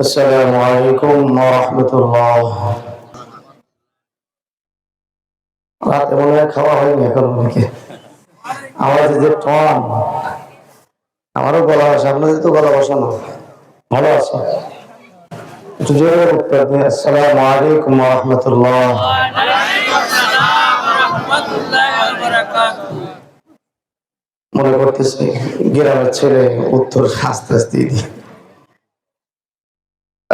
আসসালামু আলাইকুম ওয়া রাহমাতুল্লাহ। রাতে মনে হয় খাওয়া হয়নি এখন অনেকে। আমার যে টন, আমারও গলা বসা, আপনাদের তো গলা বসানো। ভালো আছে? একটু জোরে বলতে হবে। আসসালামু আলাইকুম ওয়া রাহমাতুল্লাহ। মনে করতেছি গ্রামের ছেলে, উত্তর আস্তে আস্তে দিই।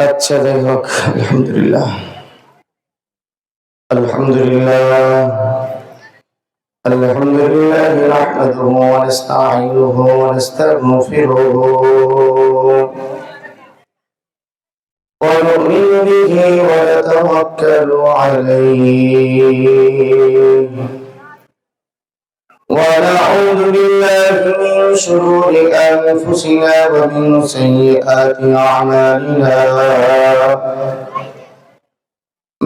আচ্ছা, যাই হোক, আলহামদুলিল্লাহ আলহামদুলিল্লাহ الحمد لله نحمده ونستعينه ونستغفره ونؤمن به ونتوكل عليه ونعوذ بالله من شرور أنفسنا ومن سيئات أعمالنا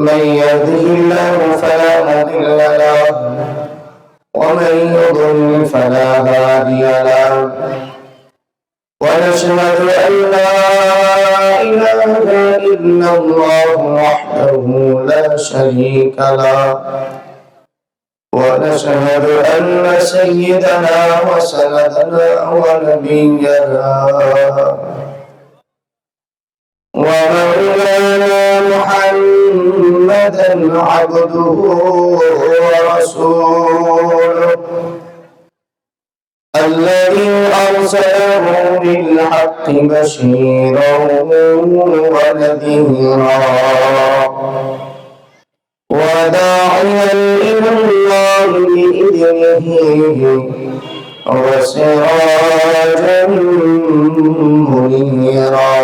من يهده الله فلا مضل له ومن يضلل فلا هادي له ونشهد أن لا إله إلا الله وحده لا شريك له ونشهد أن سيدنا وسندنا ونبينا ومولانا محمدا عبده ورسوله الذي أرسله بالحق بشيرا ونذيرا وداعيا إلى الله بإذنه وسراجا منيرا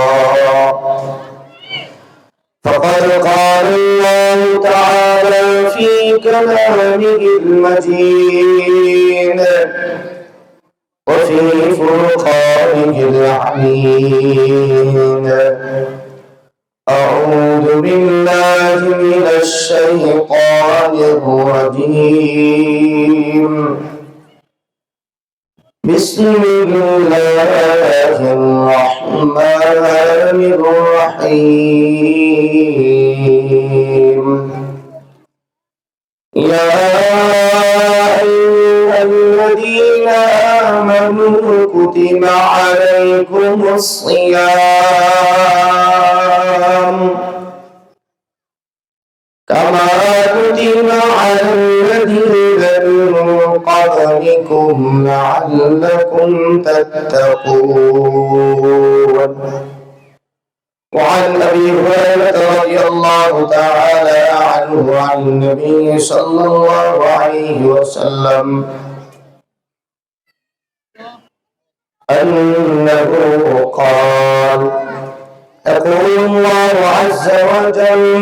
فقد قال الله تعالى في كلامه المجيد وفي فرقانه الحميد أعوذ بالله من الشيطان الرجيم بسم الله الرحمن الرحيم يا أيها الذين آمنوا كتب عليكم الصيام كما كتب على الذين من قبلكم لعلكم تتقون وعن أبي هريرة رضي الله تعالى عنه عن النبي صلى الله عليه وسلم أنه قال يقول الله عز وجل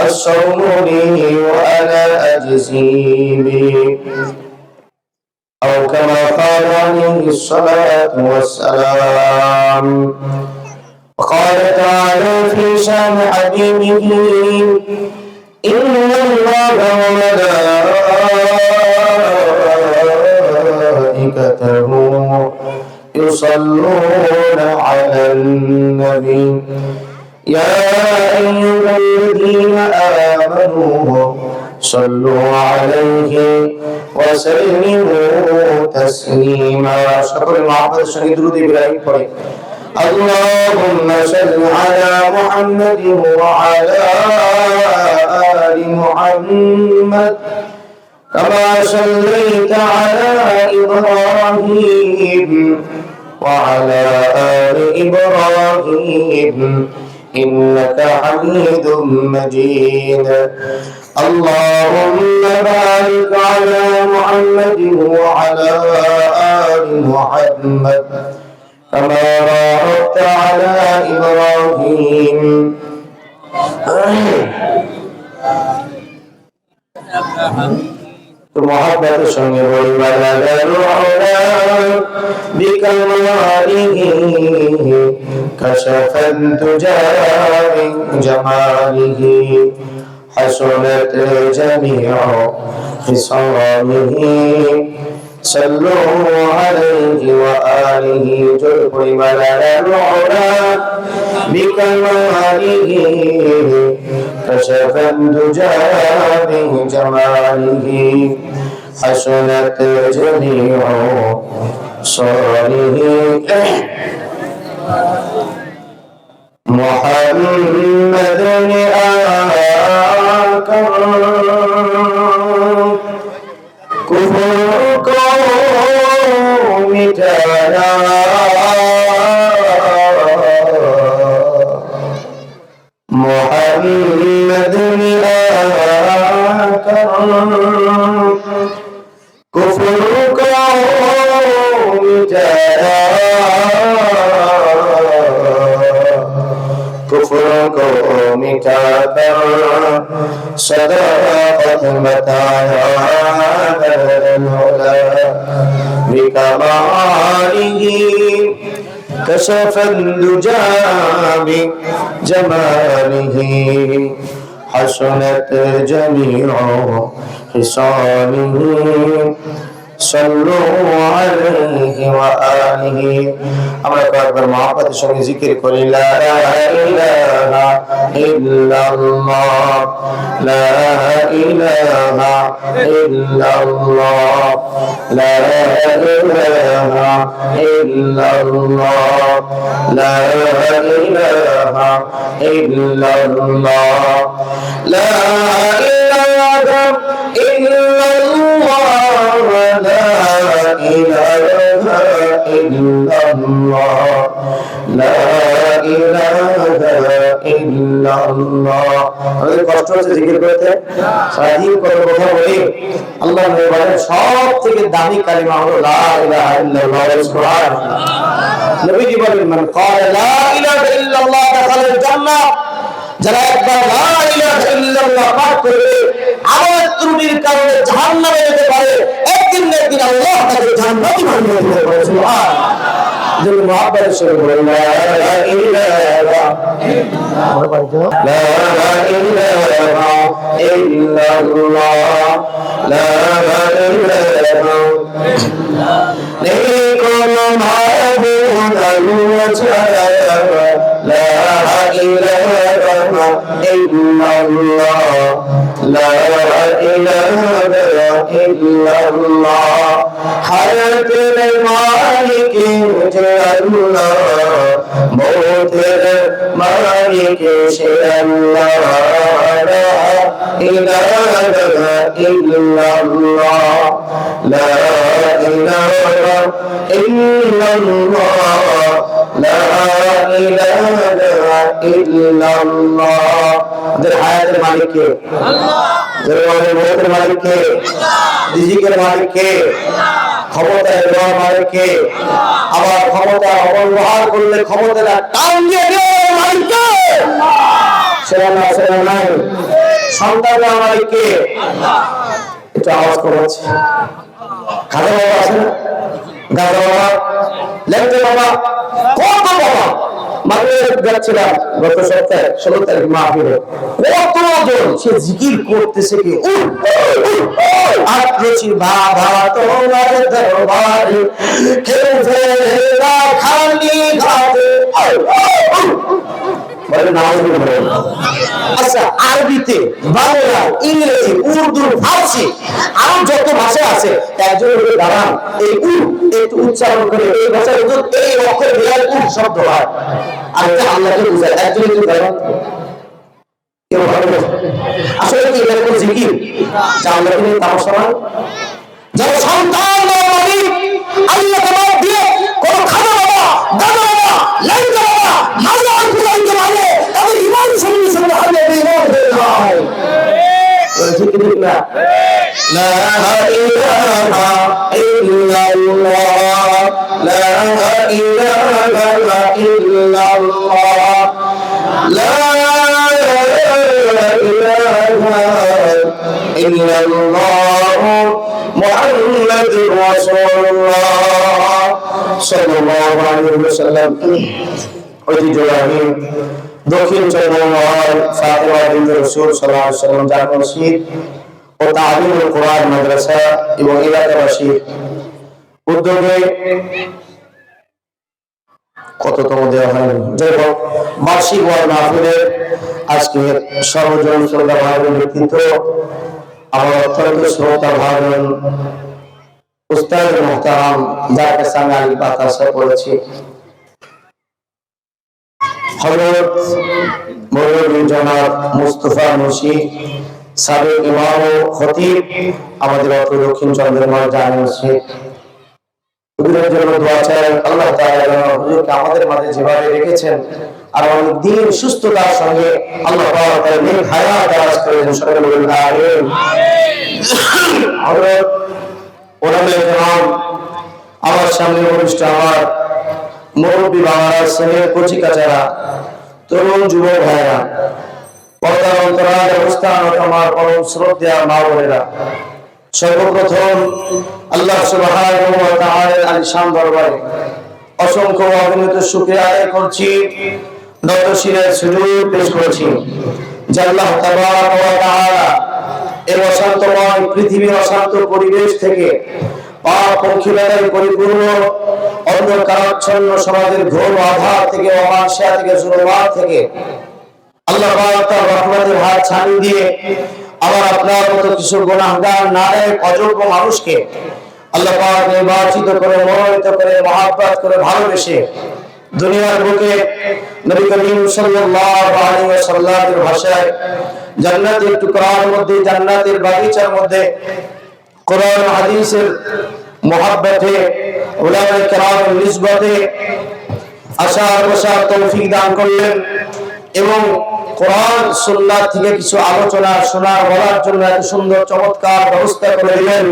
الصوم لي وأنا أجزي به أو كما قال عليه الصلاة والسلام وقال تعالى في شان حبيبه إن الله وملائكته يصلون على النبي يا أيها الذين آمنوا صلوا عليه وسلموا تسليما شكر المعبد الشهيد رضي إبراهيم فريق اللهم صل على محمد وعلى آل محمد كما صليت على إبراهيم وعلى آل إبراهيم إنك حميد مجيد اللهم بارك على محمد وعلى آل محمد كما باركت على إبراهيم محبة سنگ بلغ العلا بكماله كشف الدجى من جماله حسنت جميع خصاله صلوا عليه وآله جل ملل العلا بكماله كشف الدجى بجماله حسنت جميع صالح محمد كفر قوم تلا محمد كفر قوم تلا كفر قوم كافر صدقة متاعا بكماله كشف الدجى بجماله حسنت جميع خصاله صلوا عليه وآله আমরা কয়েকবার মহব্বতের সঙ্গে জিকির করি লা ইলাহা ইল্লাল্লাহ লা ইলাহা ইল্লাল্লাহ লা ইলাহা ইল্লাল্লাহ লা ইলাহা ইল্লাল্লাহ লা ইলাহা ইল্লাল্লাহ আমাদের কষ্ট হচ্ছে জিকির করতে সারাদিন কত কথা বলি আল্লাহ সব থেকে দামি কালিমা হলো লা ইলাহা ইল্লাল্লাহ সুবহানাল্লাহ নবীজি বলেন মান ক্বালা লা ইলাহা ইল্লাল্লাহ দাখালাল জান্নাহ যারা একবার লা ইলাহা ইল্লাল্লাহ পাঠ করবে আমল ত্রুটির কারণে জাহান্নামে যেতে পারে একদিন না একদিন আল্লাহ তাকে জান্নাতি বানিয়ে দেবে সুবহানাল্লাহ দিল মুহাব্বতের সঙ্গে বলেন লা ইলাহা ইল্লাল্লাহ লা ইলাহা নেই কোনো মাবুদ আল্লাহ ছাড়া লা ইলাহা ইল্লাল্লাহ লা ইলাহা ইল্লাল্লাহ হায়াতুল মালিক যে আল্লাহ মৌতের মালিক সে আল্লাহ লা ইলাহা ইল্লাল্লাহ লা ইলাহা ইল্লাল্লাহ লা ইলাহা ইল্লাল্লাহ আমাদের হায়াতের মালিক কে আল্লাহ আমাদের মৌতের মালিক কে রিজিকের মালিক কে ক্ষমতা দেওয়ার মালিক কে আবার ক্ষমতা অপব্যবহার করলে ক্ষমতাটা টান দিয়ে দেওয়ার মালিক কে সেরা নাই সন্তান দেওয়ার মালিক কে এটা আওয়াজ করেছে খাজা বাবা আছে না গাজা বাবা লেখতে বাবা কত বাবা যাচ্ছিলাম গত সপ্তাহে 16 তারিখ মাহফিলে কতজন সে জিকির করতেছে কি আত্মচি বাবা তোমার দরবারে কেউ ফেরে না খালি ঘাটে বলে নাম বলে আচ্ছা আরবিতে বাংলা ইংরেজি উর্দু ফারসি আর যত ভাষা আছে একজন করে দাঁড়ান এই একটু উচ্চারণ করে এই ভাষার এই অক্ষর বিরাট শব্দ হয় আর এটা আল্লাহকে বুঝায় একজন একটু দাঁড়ান কেউ ভালো আসলে কি এটা কোন জিকির যা আল্লাহকে নিয়ে তামাশা নয় যারা সন্তান মালিক আল্লাহ তোমার দিয়ে কোন খাজা বাবা দাদা বাবা লেঙ্গা বাবা মাজার পুরাইতে পারে তাদের ইমান সঙ্গে সঙ্গে হবে ইমান হয়ে যায় ঠিক না লা ইলাহা ইল্লাল্লাহ লা ইলাহা ইল্লাল্লাহ লা ইলাহা ইল্লাল্লাহ মুহাম্মাদুর রাসূলুল্লাহ সাল্লাল্লাহু আলাইহি ওয়াসাল্লাম ঐতিহ্যবাহী দক্ষিণ চট্টগ্রাম ফাতেমা বিনতে রাসূল সাল্লাল্লাহু আলাইহি ওয়াসাল্লাম জামে মসজিদ ও তালিমুল কোরআন মাদ্রাসা এবং এলাকাবাসীর উদ্যোগে কততম দেওয়া হয়নি, যাই হোক বার্ষিক ওয়াজ মাহফিলের আজকে সর্বজন শ্রদ্ধা ভাবের ব্যক্তিত্ব আমার অত্যন্ত শ্রদ্ধা ভাবেন উস্তাদ মুহতারাম যার কাছে আমি আলী বাতাসা করেছি হযরত মৌলভী জনাব মুস্তাফা মুন্সি সাবেক ইমাম ও খতিব আমাদের অত্র দক্ষিণ চন্দ্রমার জামে মসজিদ হুজুরের জন্য দোয়া চাই আল্লাহ তাআলা যেন হুজুরকে আমাদের মাঝে যেভাবে রেখেছেন আর অনেক দিন সুস্থতার সঙ্গে আল্লাহ তাআলা তার নেক হায়াত দারাজ করে দেন সকলে বলুন আমিন। হযরত ওলামায়ে কেরাম আমার সামনে উপবিষ্ট আমার মুরব্বী বাবারা ছেলে কচি কাচারা তরুণ যুবক ভাইরা পর্দার অন্তরালে অবস্থান আমার পরম শ্রদ্ধেয় মা বোনেরা সর্বপ্রথম আল্লাহ সুবহানাহু ওয়া তাআলার আলিশান দরবারে অসংখ্য অগণিত শুকরিয়া আদায় করছি, নত শিরে সুজুদ পেশ করছি যে আল্লাহ তাবারক ওয়া তাআলা এই অশান্তময় পৃথিবীর অশান্ত পরিবেশ থেকে পাপ পঙ্কিলতায় পরিপূর্ণ অন্ধকারাচ্ছন্ন সমাজের ঘোর আধার থেকে অমানসিয়া থেকে জুলুমাত থেকে আল্লাহ পাক তার রহমতের হাত ছাড়িয়ে দিয়ে আবার আপনার মতো কিছু গুনাহগার নালায়েক অযোগ্য মানুষকে আল্লাহ পাক নির্বাচিত করে মনোনীত করে মহব্বত করে ভালোবেসে দুনিয়ার বুকে নবী করিম সাল্লাল্লাহু আলাইহি ওয়াসাল্লামের ভাষায় জান্নাতের টুকরার মধ্যে জান্নাতের বাগিচার মধ্যে কোরআন হাদিসের মহব্বতে উলামায়ে কেরামের নিসবতে আশার বসার তৌফিক দান করলেন এবং কোরআন সুন্নাহ থেকে কিছু আলোচনা শোনার বলার জন্য এত সুন্দর চমৎকার ব্যবস্থা করে দিলেন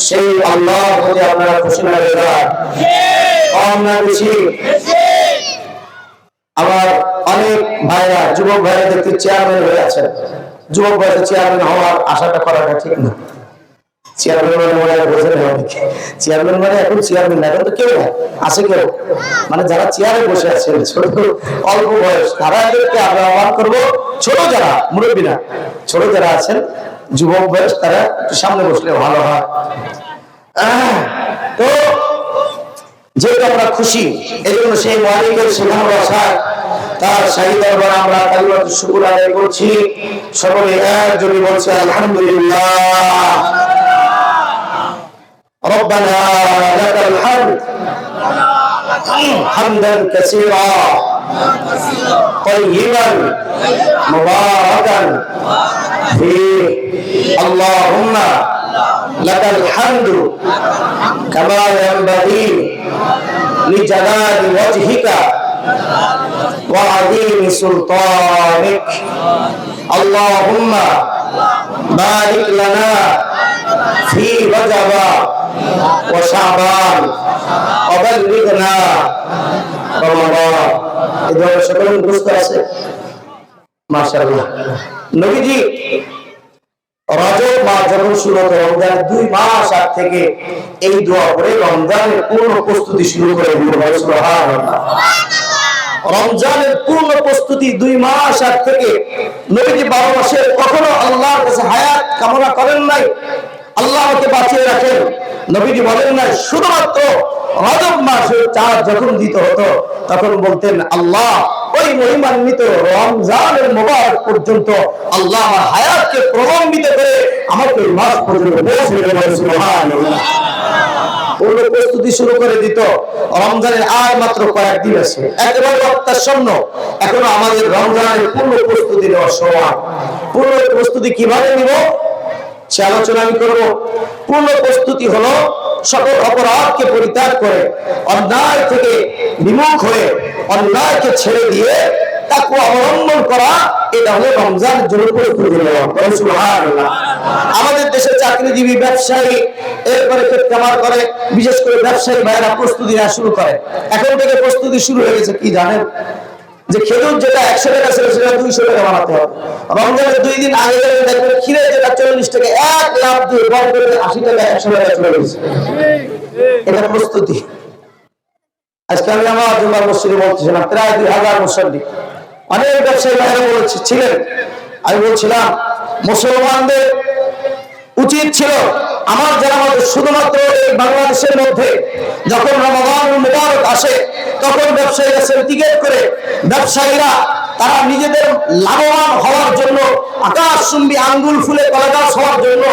সেই আল্লাহর প্রতি আপনারা খুশি না বেজার কম না বেশি? আমার অনেক ভাইরা যুবক ভাইরা দেখতে চেয়ারম্যান হয়ে আছেন, যুবক ভাইরা চেয়ারম্যান হওয়ার আশাটা করাটা ঠিক না। চেয়ারম্যান মানে বোঝেন অনেকে, চেয়ারম্যান মানে এখন চেয়ারম্যান না, এখন তো কেউ না আছে কেউ, মানে যারা চেয়ারে বসে আছেন ছোট অল্প বয়স তাদেরকে আমরা আহ্বান করবো, ছোট যারা মুরব্বী না ছোট যারা আছেন যুবক বয়স তারা একটু সামনে বসলে ভালো হয়। তো যেহেতু আমরা খুশি এই জন্য সেই মালিকের শেখানো ভাষায় তার শাহী দরবারে আমরা কালিমাতুশ শুকর আদায় করছি। সকলে একজনই বলছে আলহামদুলিল্লাহ। ربنا لك الحمد حمدا كثيرا طيبا مباركا فيه اللهم لك الحمد كما ينبغي لجلال وجهك وعظيم سلطانك اللهم بارك لنا في رجب وشعبان وبلغنا رمضان। এদের সকলের মুখস্থ আছে মাশাআল্লাহ। নবীজি রজব মাস যখন শুরু হতো রমজানের 2 মাস আগ থেকে এই দোয়া করে রমজানের পূর্ণ প্রস্তুতি শুরু করে দিল। সুবহানাল্লাহ। রমজানের পূর্ণ প্রস্তুতি 2 মাস আগ থেকে নবীজি 12 মাসের কখনো আল্লাহর কাছে হায়াত কামনা করেন নাই, আল্লাহ আমাকে বাঁচিয়ে রাখেন। নবীজি বলেন না শুধুমাত্র রজব মাসের চাঁদ যখন দিত হতো তখন বলতেন আল্লাহ ওই মহিমান্বিত রমজানের মোবারক পর্যন্ত আল্লাহ আমার হায়াতকে প্রলম্বিত করে আমাকে এই মাস পর্যন্ত পৌঁছে দেবেন। সুবহানাল্লাহ। পূর্ণ প্রস্তুতি শুরু করে দিত। রমজানের আর মাত্র কয়েকদিন আছে, একেবারে অত্যাসন্ন, এখনো আমাদের রমজানের পূর্ণ প্রস্তুতি নেওয়ার সময়। পূর্ণ প্রস্তুতি কিভাবে নিব সে আলোচনা আমি করবো। পূর্ণ প্রস্তুতি হলো সকল অপরাধকে পরিত্যাগ করে অন্যায় থেকে বিমুখ হয়ে অন্যায়কে ছেড়ে দিয়ে তাকওয়া অবলম্বন করা, এটা হলো রমজানের জন্য প্রস্তুতি নেওয়া। সুবহানাল্লাহ। আমাদের দেশে চাকরিজীবী ব্যবসায়ী এরপরে কামার করে, বিশেষ করে ব্যবসায়ী ভাইরা প্রস্তুতি নেওয়া শুরু করে। এখন থেকে প্রস্তুতি শুরু হয়ে গেছে কি জানেন, যে খেজুর যেটা 100 টাকা ছিল সেটা 200 টাকা বানাতে হবে। রমজানের 2 দিন আগে দেখবেন ক্ষীরের যেটা 40 টাকা 1 লাখ দিয়ে বড় করে 80 টাকা 100 টাকা চলে গেছে। এটা প্রস্তুতি। আজকে আমি আমার জুমার মসজিদে বলছিলাম প্রায় 2000 মুসল্লি, অনেক ব্যবসায়ী ভাইরা বলেছিলেন, আমি বলছিলাম মুসলমানদের উচিত ছিল আমার জানা মতে শুধুমাত্র এই বাংলাদেশের মধ্যে যখন রমাদানুল মুবারক আসে তখন ব্যবসায়ীরা সিন্ডিকেট করে ব্যবসায়ীরা তারা নিজেদের লাভবান হওয়ার জন্য আকাশচুম্বী আঙ্গুল ফুলে কলাগাছ হওয়ার জন্য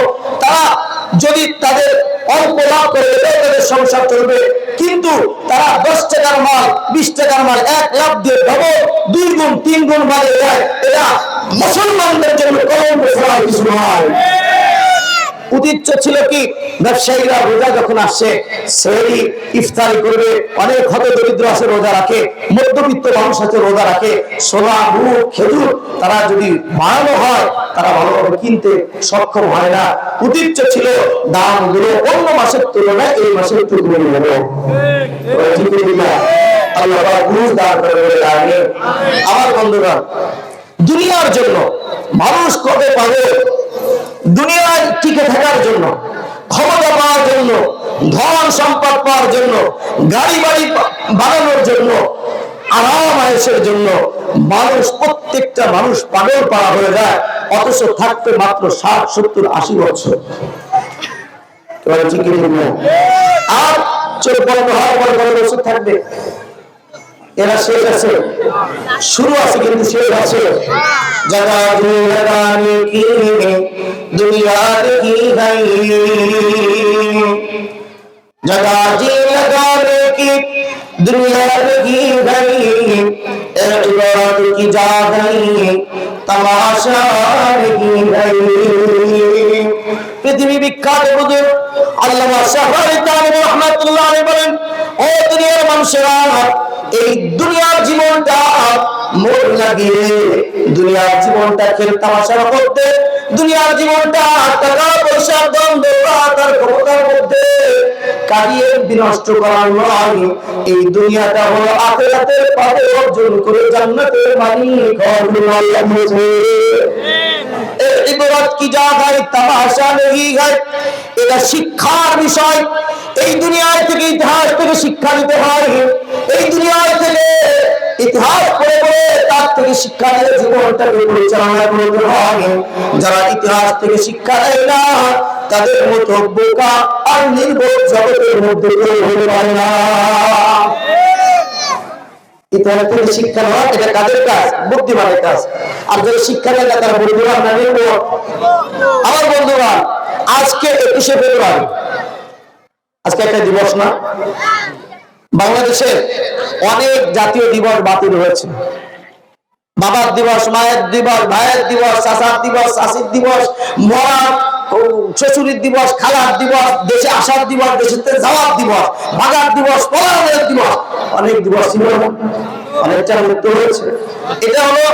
তারা যদি তাদের অল্প লাভ করে তাদের সংসার চলবে, কিন্তু তারা 10 টাকার মাল 20 টাকার মাল 1 লাখ দিয়ে ডবল 2 গুণ 3 গুণ বাড়ে দেয়। এটা মুসলমানদের জন্য কলঙ্ক ছাড়া কিছু নয়। উচিত ছিল কি ব্যবসায়ীরা রোজা যখন আসছে সেহরি ইফতারি করবে, অনেক হতে দরিদ্র আছে রোজা রাখে, মধ্যবিত্ত মানুষ আছে রোজা রাখে, সোনা মুখ খেজুর তারা যদি বাড়ানো হয় তারা ভালোভাবে কিনতে সক্ষম হয় না। উচিত ছিল দামগুলো অন্য মাসের তুলনায় এই মাসের একটু কমে যাবে। আল্লাহ বুঝ দান করে আমার বন্ধুরা, দুনিয়ার জন্য মানুষ কবে পাবে? দুনিয়ায় টিকে থাকার জন্য, ক্ষমতা পাওয়ার জন্য, ধন সম্পদ পাওয়ার জন্য, গাড়ি বাড়ি বানানোর জন্য, আরাম আয়েশের জন্য মানুষ প্রত্যেকটা মানুষ পাগল পাড়া হয়ে যায়, অথচ থাকতে মাত্র 60, 70, 80 বছর। আর 54 বছর থাকবে। এরা শেষ আছে, শুরু আছে কিন্তু শেষ আছে। जगह जो लगाने की दुनिया की गई, जगह जी लगाने की दुनिया की गई, इबादत की जा गई तमाशा की गई। পৃথিবী বিখ্যাত বুজুর্গ আল্লামা শাহরি তানভী রাহমাতুল্লাহ আলাইহি বলেন, ও দুনিয়ার মানুষেরা, এই দুনিয়ার জীবনটা মোর লাগিয়ে দুনিয়ার জীবনটা খেল তামাশার মধ্যে, দুনিয়ার জীবনটা টাকা পয়সা দ্বন্দ্ব তার ক্ষমতার মধ্যে কাটিয়ে বিনষ্ট করার নয়। এই দুনিয়াটা হলো আখিরাতের পাবে অর্জন করে জান্নাতের মালিক হবেন আল্লাহ বুঝে। ইবাদত কি যা গায় তামাশা নেই গায়, এটা শিক্ষার বিষয়। এই দুনিয়ায় থেকে ইতিহাস থেকে শিক্ষা নিতে হয়, এই দুনিয়ায় থেকে ইতিহাস পড়ে পড়ে তার থেকে শিক্ষা নিয়ে জীবনটাকে পরিচালনা করতে হয়। যারা ইতিহাস থেকে শিক্ষা নেয় না তাদের মতো বোকা আর নির্বোধ জগতের মধ্যে কেউ হতে পারে না। ইতিহাস থেকে শিক্ষা নেওয়া এটা কাদের কাজ? বুদ্ধিমানের কাজ। আর যারা শিক্ষা নেয় না তারা বুদ্ধিমান না নির্বোধ। আমার বন্ধুরা, আজকে 21শে ফেব্রুয়ারি, আজকে একটা দিবস না? বাংলাদেশে অনেক জাতীয় দিবস বাতিল হয়েছে। বাবার দিবস, মায়ের দিবস, ভাইয়ের দিবস, চাচার দিবস, চাচির দিবস, মরা শ্বশুরের দিবস, খালার দিবস, দেশে আসার দিবস, দেশে যাওয়ার দিবস, ভাগার দিবস, পলায়নের দিবস, অনেক দিবস ছিল, অনেকটা মৃত্যু হয়েছে। এটা হলো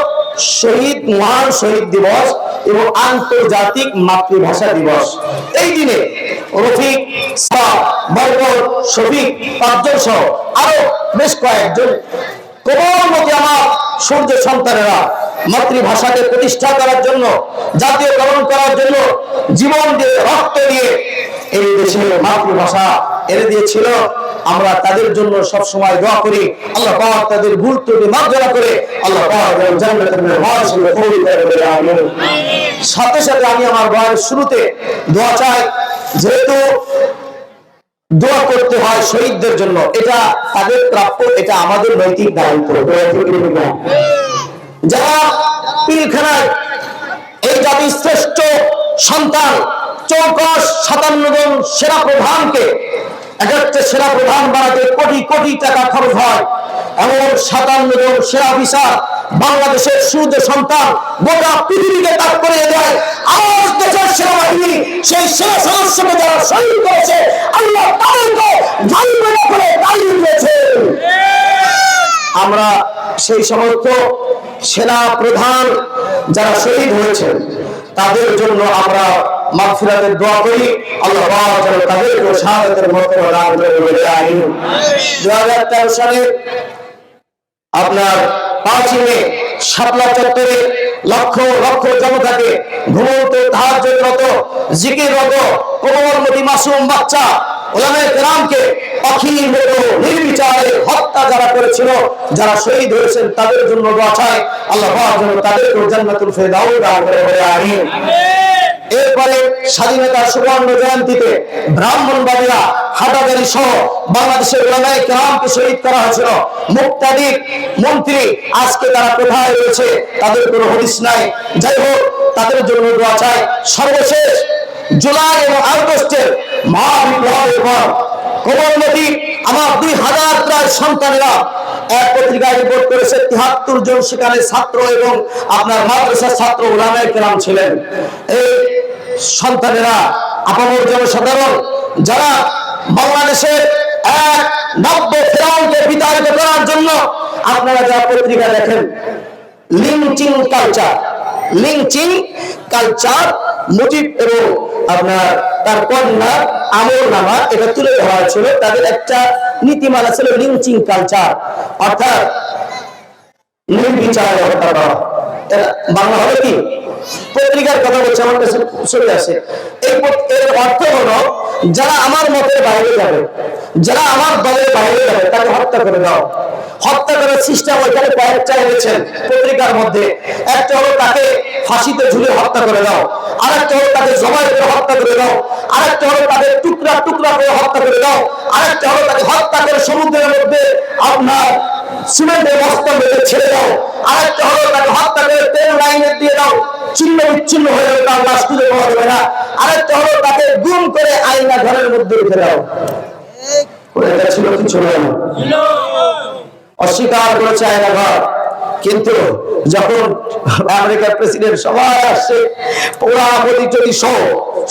শহীদ, মহান শহীদ দিবস এবং আন্তর্জাতিক মাতৃভাষা দিবস। এই দিনে রফিক, বরকত, শফিক, 5 জন সহ আরো বেশ কয়েকজন কোমলমতি আমার সূর্য সন্তানেরা মাতৃভাষাকে প্রতিষ্ঠা করার জন্য, জাতীয়করণ করার জন্য জীবন দিয়ে, রক্ত দিয়ে এই দেশের মাতৃভাষা এনে দিয়েছিল। আমরা তাদের জন্য সব সময় দোয়া করি, আল্লাহ পাক তাদের ভুল ত্রুটি মার্জনা করে আল্লাহ পাক জান্নাতের মেহমানসূচক কবুল করে। আমিন। সাথে সাথে আমি আমার বয়ানের শুরুতে দোয়া চাই, যেহেতু দোয়া করতে হয় শহীদদের জন্য, এটা তাদের প্রাপ্য, এটা আমাদের নৈতিক দায়িত্ব। যারা পিলখানায় এই জাতির শ্রেষ্ঠ সন্তান 54 জন সেনা প্রধানকে, একটা সেনা প্রধান বানাতে কোটি কোটি টাকা খরচ হয়, এমন 57 জন সেনা অফিসার বাংলাদেশের সূর্য সন্তান গোটা পৃথিবীকে তাক করে দেয়। আজ দেশের সেনাবাহিনী সেই সেনা সদস্যকে যারা শহীদ করেছে, আল্লাহ তাদেরকে জালিম করে দাঁড়িয়ে দিয়েছে। আমরা সেই সমস্ত সেনা প্রধান যারা শহীদ হয়েছেন তাদের জন্য আমরা মাগফিরাতের দোয়া করি, আল্লাহ পাক যেন তাদেরকে শাহাদাতের মর্তবা দান করে। আমিন। 2013 সালে আপনার 5 মে শাপলা চত্বরে লক্ষ লক্ষ জনতাকে ঘুমন্ত, তাহাজ্জুদরত, জিকিররত কোমলমতি মাসুম বাচ্চা ওলামায়ে কেরামকে পাখির মতো নির্বিচারে হত্যা যারা করেছিল, যারা শহীদ হয়েছেন তাদের জন্য দোয়া চাই, আল্লাহ পাক যেন তাদেরকে জান্নাতুল ফেরদাউস দান করে। আমিন। এরপরে স্বাধীনতার সুবর্ণ জয়ন্তীতে ব্রাহ্মণবাড়িয়া হাটাজারি সহ বাংলাদেশের উলামায়ে কেরামকে শহীদ করা হয়েছিল। মুক্তাদির মন্ত্রী আজকে তারা কোথায় রয়েছে, তাদের কোনো হদিস নাই। যাই হোক, তাদের জন্য দোয়া চাই। সর্বশেষ জুলাই এবং আগস্টের মহাবিপ্লবের পর কোমলমতি আমার 2000 প্রায় সন্তানেরা এক পত্রিকায় রিপোর্ট করেছে 73 জন সেখানে ছাত্র এবং আপনার মাদ্রাসার ছাত্র উলামায়ে কেরাম ছিলেন। এই সন্তানেরা আপামর জনসাধারণ যারা বাংলাদেশের এক নব্য ফেরাউনকে বিতাড়িত করার জন্য আপনারা যা পত্রিকা দেখেন, লিঞ্চিং কালচার মুজিব এবং আপনার তার কন্যা আমল নামা এটা তুলে ধরা হয়েছিল। তাদের একটা নীতিমালা ছিল লিঞ্চিং কালচার, অর্থাৎ নির্বিচারে হত্যা করা। বাংলা হবে কি, পত্রিকার কথা বলছে, আমার কাছে চলে আসে। এর অর্থ হলো যারা আমার মতের বাইরে যাবে, যারা আমার দলের বাইরে যাবে তাকে হত্যা করে দাও। হত্যা করার সিস্টেম ওইখানে কয়েকটা এনেছেন পত্রিকার মধ্যে। একটা হলো তাকে ফাঁসিতে ঝুলে হত্যা করে দাও, আরেকটা হলো তাকে জবাই করে হত্যা করে দাও, আরেকটা হলো তাকে টুকরা টুকরা করে হত্যা করে দাও, আরেকটা হলো তাকে হত্যা করে সমুদ্রের মধ্যে আপনার সিমেন্টের বস্তা মেরে ছেড়ে দাও, আরেকটা হলো তাকে হত্যা করে তেল লাইনে দিয়ে দাও, চিহ্ন বিচ্ছিন্ন হয়ে যাবে, তার লাশ খুঁজে পাওয়া যাবে না। আরেকটা হলো তাকে গুম করে আয়না ঘরের মধ্যে রেখে দাও। এটা ছিল কি ছিল না? অস্বীকার করেছে আয়না ঘর। কিন্তু যখন আমেরিকার প্রেসিডেন্ট সবাই আসছে, পোড়া প্রতিযোগী সহ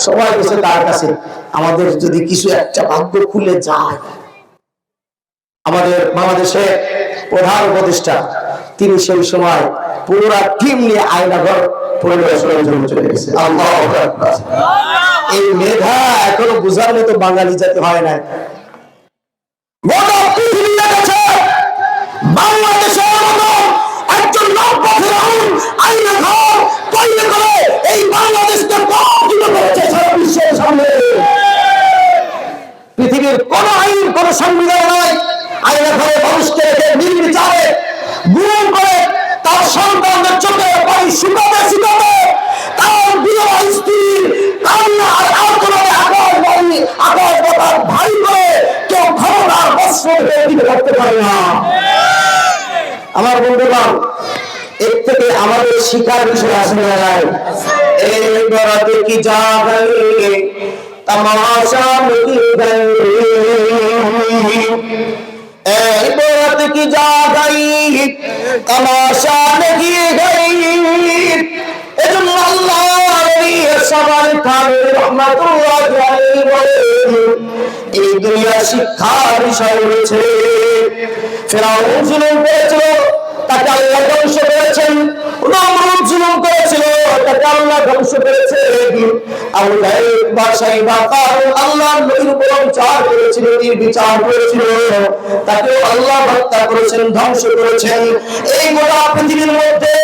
সবাই গেছে তার কাছে, আমাদের যদি কিছু একটা ভাগ্য খুলে যায়। আমাদের বাংলাদেশের প্রধান উপদেষ্টা তিনি সেই সময় পুরা টিম নিয়ে আয়নাঘর পরিদর্শনের জন্য চলে গেছে। আল্লাহু আকবার। এই মেধা এখনো বোঝার মতো বাঙালি জাতি হয় না। বাংলাদেশের মতো একজন নব্য ফেরাউন আয়নাঘর তৈরি করে এই বাংলাদেশকে পরাজিত করেছে সারা বিশ্বের সামনে। পৃথিবীর কোন আইন, কোন সংবিধান নয় আয়নাঘরে মানুষকে রেখে নির্বিচারে গুম করে তার সন্তানদের চোখে পানি শুকাতে শুকাতে তার বিধবা স্ত্রী কান্না আর আর্তনাদে আকাশ বাতাস ভারী করে কেউ ক্ষমতার বস্ত্র দিকে রাখতে পারে না। আমার বন্ধুগণ, এর থেকে আমাদের শিকার বিষয় আসে না। এই বরাতে কি যা গয়ে तमाशा मिल गई, बरात की जा गई तमाशा लगी गई। এই দুনিয়া শিক্ষার বিষয় রয়েছে। ফেরাউন জুলুম করেছিল, তাকে আল্লাহ ধ্বংস করেছেন। নমরুদ জুলুম করেছিল, তাকে আল্লাহ ধ্বংস করেছেন। আবু জাহেল বাদশাহী বা কারুন আল্লাহর নবীর উপর বিচার করেছিল, বিচার করেছিল, তাকে আল্লাহ হত্যা করেছেন, ধ্বংস করেছেন। এই গোটা পৃথিবীর মধ্যে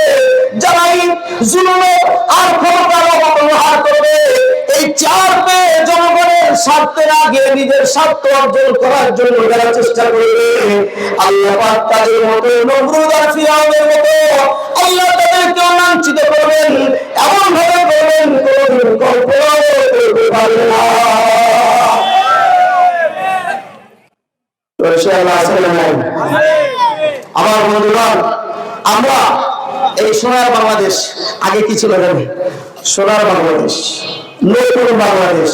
যারাই জুলুম আর ক্ষমতার অপব্যবহার করবে, এই চার পেয়ে জনগণের স্বার্থের আগে নিজের স্বার্থ অর্জন করার জন্য যারা চেষ্টা করবে, আল্লাহ পাক তাদের মতো নমরুদ আর ফিরআউনের মতো আল্লাহ তাদেরকে লাঞ্ছিত করবেন, এমন ভাবে করবেন কোনদিন কল্পনা করতে পারবে না। আমার বন্ধুগণ, আমরা এই সোনার বাংলাদেশ, আগে কি ছিল জানি? সোনার বাংলাদেশ, নতুন বাংলাদেশ,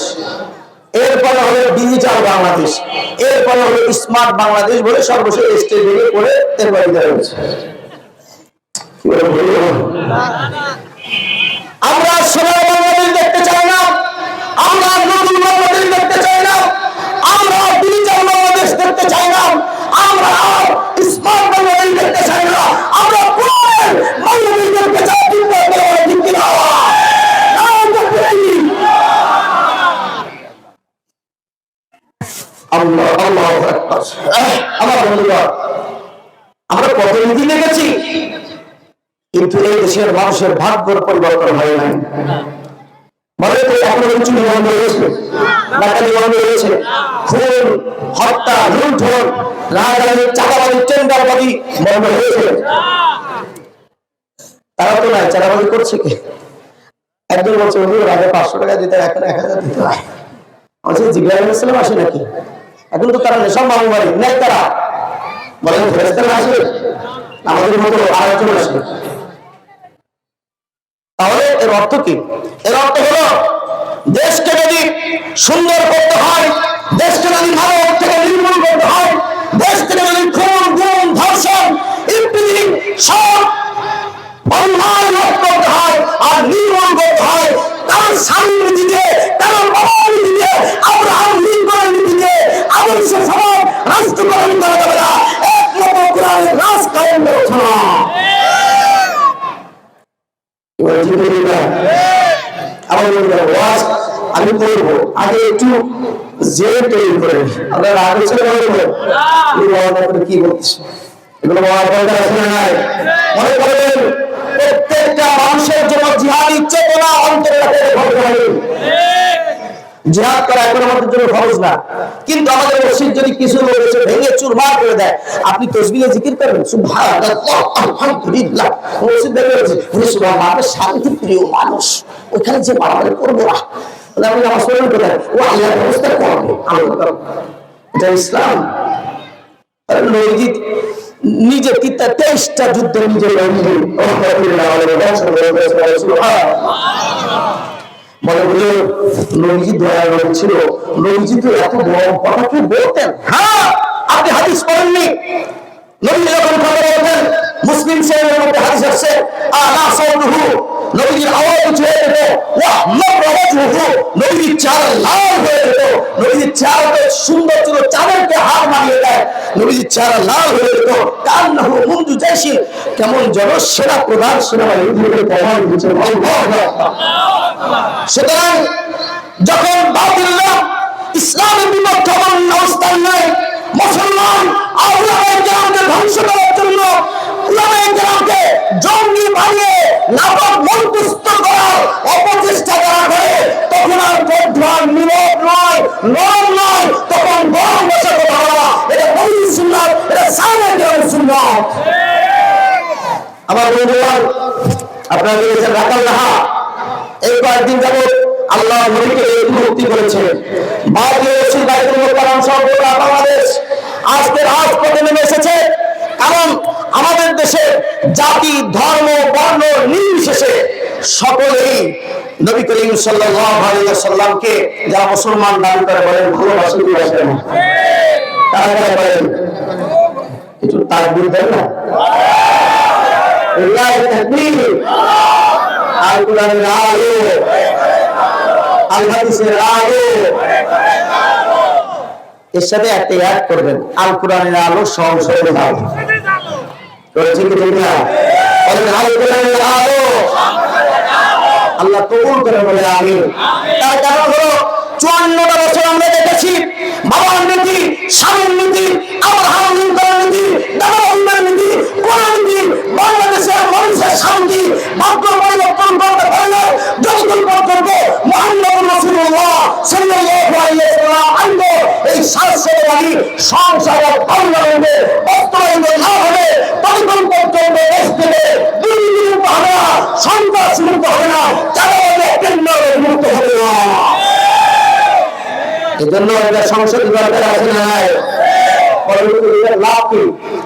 এরপরে হলো ডিজিটাল বাংলাদেশ, এরপরে হলো স্মার্ট বাংলাদেশ বলে সর্বশেষ স্টেজ ভেঙে পড়ে এরপরে দেওয়া হয়েছে। আমরা সোনার বাংলাদেশ দেখতে চাই না, আমরা নতুন বাংলাদেশ দেখতে চাই না, আমরা ডিজিটাল বাংলাদেশ দেখতে চাই না, আমরা স্মার্ট বাংলাদেশ দেখতে চাই না, আমরা পুরো বাংলাদেশ দেখতে চাই। আমার বন্ধুগণ, আমরা প্রতিনিধি দেখেছি, কিন্তু এই দেশের মানুষের ভাগ্যের পরিবর্তন হয় নাই। মনে তো এখনো চুরি বন্ধ হয়েছে, ডাকাতি বন্ধ হয়েছে, খুন, হত্যা, লুণ্ঠন, রাজধানী, চাঁদাবাজি, টেন্ডারবাজি বন্ধ হয়েছে। তারা তো নাই, চাঁদাবাজি করছে কে? একজন বলছে হুজুর আগে 500 টাকা দিতে এখন 1000 দিতে হয়। বলছে জিবরাইল আলাইহিস সালাম আসে নাকি? এখন তো তারা নেশা মামু বাড়ি নেই, তারা বলেন ফেরেশতারা আসে আমাদের মতো আরেকজন আসে। তাহলে এর অর্থ কি? এর অর্থ হলো দেশকে যদি সুন্দর করতে হয়, দেশকে যদি ভারত থেকে নির্মূল করতে হয়, দেশ থেকে যদি খুন গুম ধর্ষণ ইত্যাদি সব অন্যায় রোধ করতে হয় আর নির্মূল করতে হয়, তার স্বামীর নীতিতে, তার বাবার নীতিতে, আব্রাহাম লিঙ্কনের নীতিতে আদর্শ সমাজ রাষ্ট্রকরণ করা যাবে না। একমাত্র কোরআনের রাজ কায়েম করছে না। আমি বলবো আগে একটু যে তৈরি করে আপনার আলোচনা করবো কি বলছে এগুলো মনে করেন প্রত্যেকটা মানুষের জন্য জিহাদি চেতনা অন্তরে জিহাদ করা এখন আমাদের জন্য খরচ না, কিন্তু আমাদের মসজিদ যদি কিছু লোক এসে ভেঙে চুরমার করে দেয়, আপনি তসবিহে জিকির করবেন সুবহানাল্লাহ আলহামদুলিল্লাহ, মসজিদ ভেঙে গেছে সুবহানাল্লাহ, আমরা শান্তি প্রিয় মানুষ, ওখানে যে মারামারি করবো না, আমি নামাজ পড়বেন কোথায়, ও আল্লাহর ব্যবস্থা করবে, এটা ইসলাম? নিজে 23টা যুদ্ধে নিজে মনে হলো নবীজি দয়ার নবী ছিল, নবীজি তো এত বড় কথা কি বলতেন? হ্যাঁ, আপনি হাদিস পড়েননি? নবী যখন কথা বলতেন, মুসলিম শরীফের মধ্যে হাদিস আছে, আলা সাউতুহু, নবীর আওয়াজ উঁচু হয়ে যেত, ওয়া মাবরাজুহু, নবীর চেহারা লাল হয়ে যেত, নবীর চেহারা সুন্দর ছিল, চাঁদেরকে হার মানিয়ে দেয়, নবীর চেহারা লাল হয়ে যেত, কান্নাহু মুনজু জাইশিন, কেমন যেন সেনা প্রধান সেনাবাহিনী প্রধান দিচ্ছেন। সুতরাং যখন বাতিল্লাহ ইসলামের বিপক্ষে অবস্থান নেয়, মুসলমান আউলামায়ে কেরামকে ধ্বংস করার জন্য উলামায়ে কেরামকে জঙ্গি বানিয়ে নাটক মঞ্চস্থ করার অপচেষ্টা করা হয়, তখন আর প্রধান নীরব নয়, নরম নয়, তখন গরম বসে কথা বলা, এটা নবীর সুন্নাত, এটা সাহাবায়ে কেরামের সুন্নাত। আমার বন্ধুগণ, আপনারা দেখেছেন রাকাল্লাহা এই কয়েকদিন যাবত আল্লাহ নবীকে মুক্তি করেছেন, বাংলাদেশ আজকে রাজপথে নেমে এসেছে, কারণ আমাদের দেশে জাতি ধর্ম বর্ণ নির্বিশেষে সকলেই নবী করিম সাল্লাল্লাহু আলাইহি ওয়াসাল্লামকে যারা মুসলমান দাবি করে বলেন ভালোবাসেন, তারা বলেন কিছু তাকবীর দেন না, লিল্লাহি তাকবীর, আল কোরআনের আলো, আল হাদিসের আলো, এর সাথে একটা অ্যাড করবেন, আল কোরআনের আলো সংসদে আলো করেছে কি ঠিক না? বলেন আল কোরআনের আলো, আল্লাহ কবুল করে বলে আমিন। তার কারণ হলো 54টা বছর আমরা দেখেছি বাবার নীতি, স্বামীর নীতি, আব্রাহাম লিঙ্কনের নীতি, দাদার নীতি, কোরআন নীতি, বাংলাদেশের মানুষের শান্তি ভাগ্য পরিবর্তন করতে পারলে যতক্ষণ পর্যন্ত মুহাম্মদ রাসূলুল্লাহ সাল্লাল্লাহু আলাইহি ওয়াসাল্লাম আনবো এই শাসনবাদী সংসারের বাংলাদেশে বাস্তবায়ন না হবে, ততক্ষণ পর্যন্ত দেশ থেকে দুর্নীতি হবে না, সন্ত্রাস মুক্ত হবে না, চাঁদাবাজি কেন্দ্রের মুক্ত হবে না। এই জন্য এটা সংসদ দরকার আছে না? লাভ কি?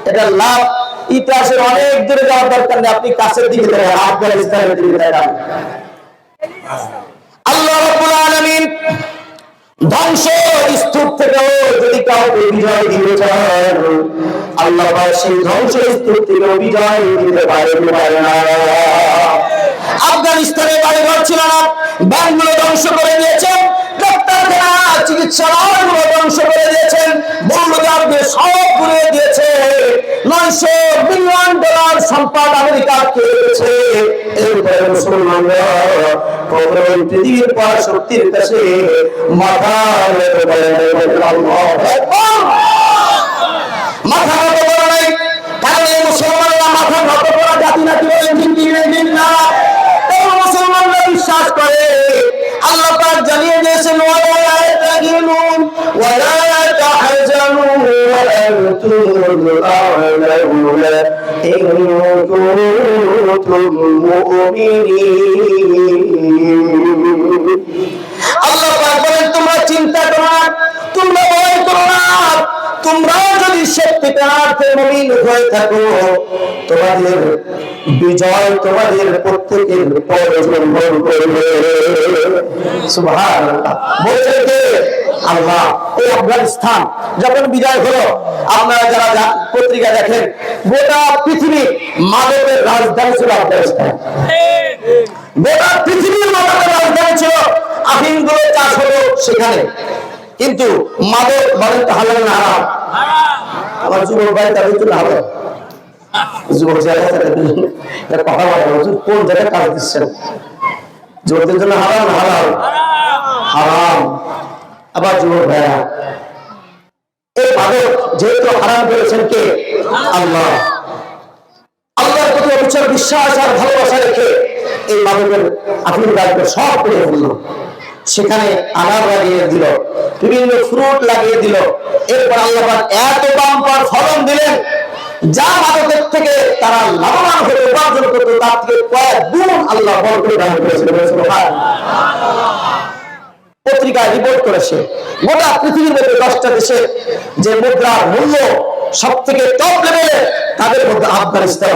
এটা লাভ ইতিহাসের অনেক দূরে যাওয়ার দরকার নেই, আপনি কাছের দিকে দেখেন, আফগানিস্তানের দিকে দেখেন। আল্লাহ রাব্বুল আলামিন ধ্বংস স্তূপ থেকেও যদি কাউকে বিজয় দিতে চান, আল্লাহ সেই ধ্বংস স্তূপ থেকেও বিজয় দিতে পারে না। আফগানিস্তানে বাড়িঘর ছিল না, ব্যাংকগুলো ধ্বংস করে দিয়েছেন, ডাক্তারখানা চিকিৎসালয়গুলো ধ্বংস করে দিয়েছেন, মৌলবাদীদের সব ঘুরিয়ে দিয়েছে, $900 বিলিয়ন সম্পদ আমেরিকা খেয়েছে। এরপরে মুসলমানরা পৃথিবীর পর শক্তির কাছে মাথা নত করে মাথা নত করে নাই, কারণ এই মুসলমানরা মাথা নত করা জাতি নাকি বলেন ঠিক না? মুসলমানরা বিশ্বাস করে, আল্লাহ পাক জানিয়ে দিয়েছেন ওয়ালা তাহিনুন ওয়ালা তাহজানু ওয়া আনতুমুল আ'লাউনা ইন কুনতুম কুনতুম মুমিনিন। আল্লাহ পাক বলেন তোমরা চিন্তা করো না, তোমরা ভয় করো না, তোমরা যদি সত্যিকার মুমিন হয়ে থাকো তোমাদের বিজয় তোমাদের প্রত্যেকের প্রয়োজন করবে। সুবহানাল্লাহ। বলছে কে? আল্লাহ। এই আফগানিস্তান যখন বিজয় হলো, আপনারা যারা পত্রিকা দেখেন, গোটা পৃথিবী মাদকের রাজধানী ছিল আফগানিস্তান। গোটা পৃথিবীর মাদকের রাজধানী ছিল, আফিমগুলো চাষ হলো সেখানে। কিন্তু মাদক বলেন তো হালাল না হারাম? আমার যুবক ভাই তাদের জন্য হালাল। যুবক জায়গায় কথা বলে কোন জায়গায় কাজ দিচ্ছেন? যুবকদের জন্য হারাম না হালাল? হারাম। আবার যুবক ভাইয়া, এই মাদক যেহেতু হারাম করেছেন কে? আল্লাহ। আল্লাহর প্রতি অবিচল বিশ্বাস আর ভালোবাসা রেখে এই মাদকের আফিম গাছকে সব করে ফেললো। সেখানে আনার লাগিয়ে দিল, বিভিন্ন ফ্রুট লাগিয়ে দিল। এরপর আল্লাহ পাক এত বাম্পার ফলন দিলেন, যা মাদকের থেকে তারা লাভবান হয়ে উপার্জন করতো তার থেকে কয়েক গুণ আল্লাহ বরকত দান করেছিলেন। পত্রিকায় রিপোর্ট করেছে গোটা পৃথিবীর মধ্যে 10টা দেশে যে মুদ্রার মূল্য সব থেকে টপ লেভেলে, তাদের মধ্যে আফগানিস্তান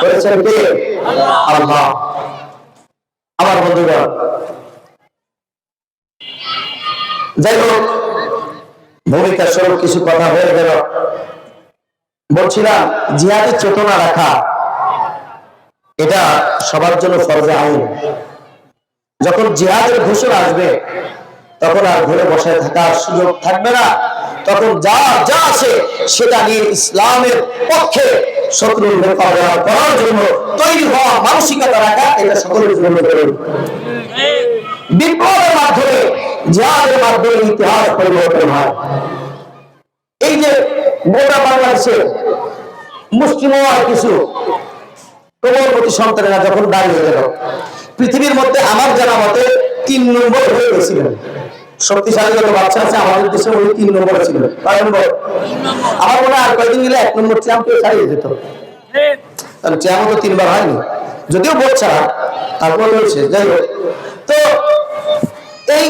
করেছেন কে? আল্লাহ। আমার বন্ধুরা, যাই হোক, ভূমিকা স্বরূপ কিছু কথা হয়ে গেল। বলছিলাম জিহাদের চেতনা রাখা এটা সবার জন্য ফরজে আইন। যখন জিহাদের ঘোষণা আসবে তখন আর ঘরে বসে থাকার সুযোগ থাকবে না। তখন যা যা আছে সেটা নিয়ে ইসলামের পক্ষে শত্রুর মোকাবেলা করার জন্য তৈরি হওয়া মানসিকতা রাখা, এটা সকলের জন্য জরুরি। বিপ্লবের মাধ্যমে, জিহাদের মাধ্যমে ইতিহাস পরিবর্তন হয়। এই যে গোটা বাংলাদেশে মুসলিম আর কিছু কোমলমতি সন্তানেরা যখন দাঁড়িয়ে গেল, পৃথিবীর মধ্যে আমার জানা মতে 3 নম্বর হয়ে গেছিলেন। শক্তিশালী যত বাচ্চা আছে আমাদের দেশে ওই 3 নম্বরে ছিল। কয় নম্বর? আমার মনে হয় আর কয়েকদিন গেলে 1 নম্বর চ্যাম্পিয়ন ছাড়িয়ে যেত। তাহলে চ্যাম্পিয়ন তো 3 বার হয়নি, যদিও বোধ ছাড়া, তারপর হয়েছে। যাই হোক, তো এই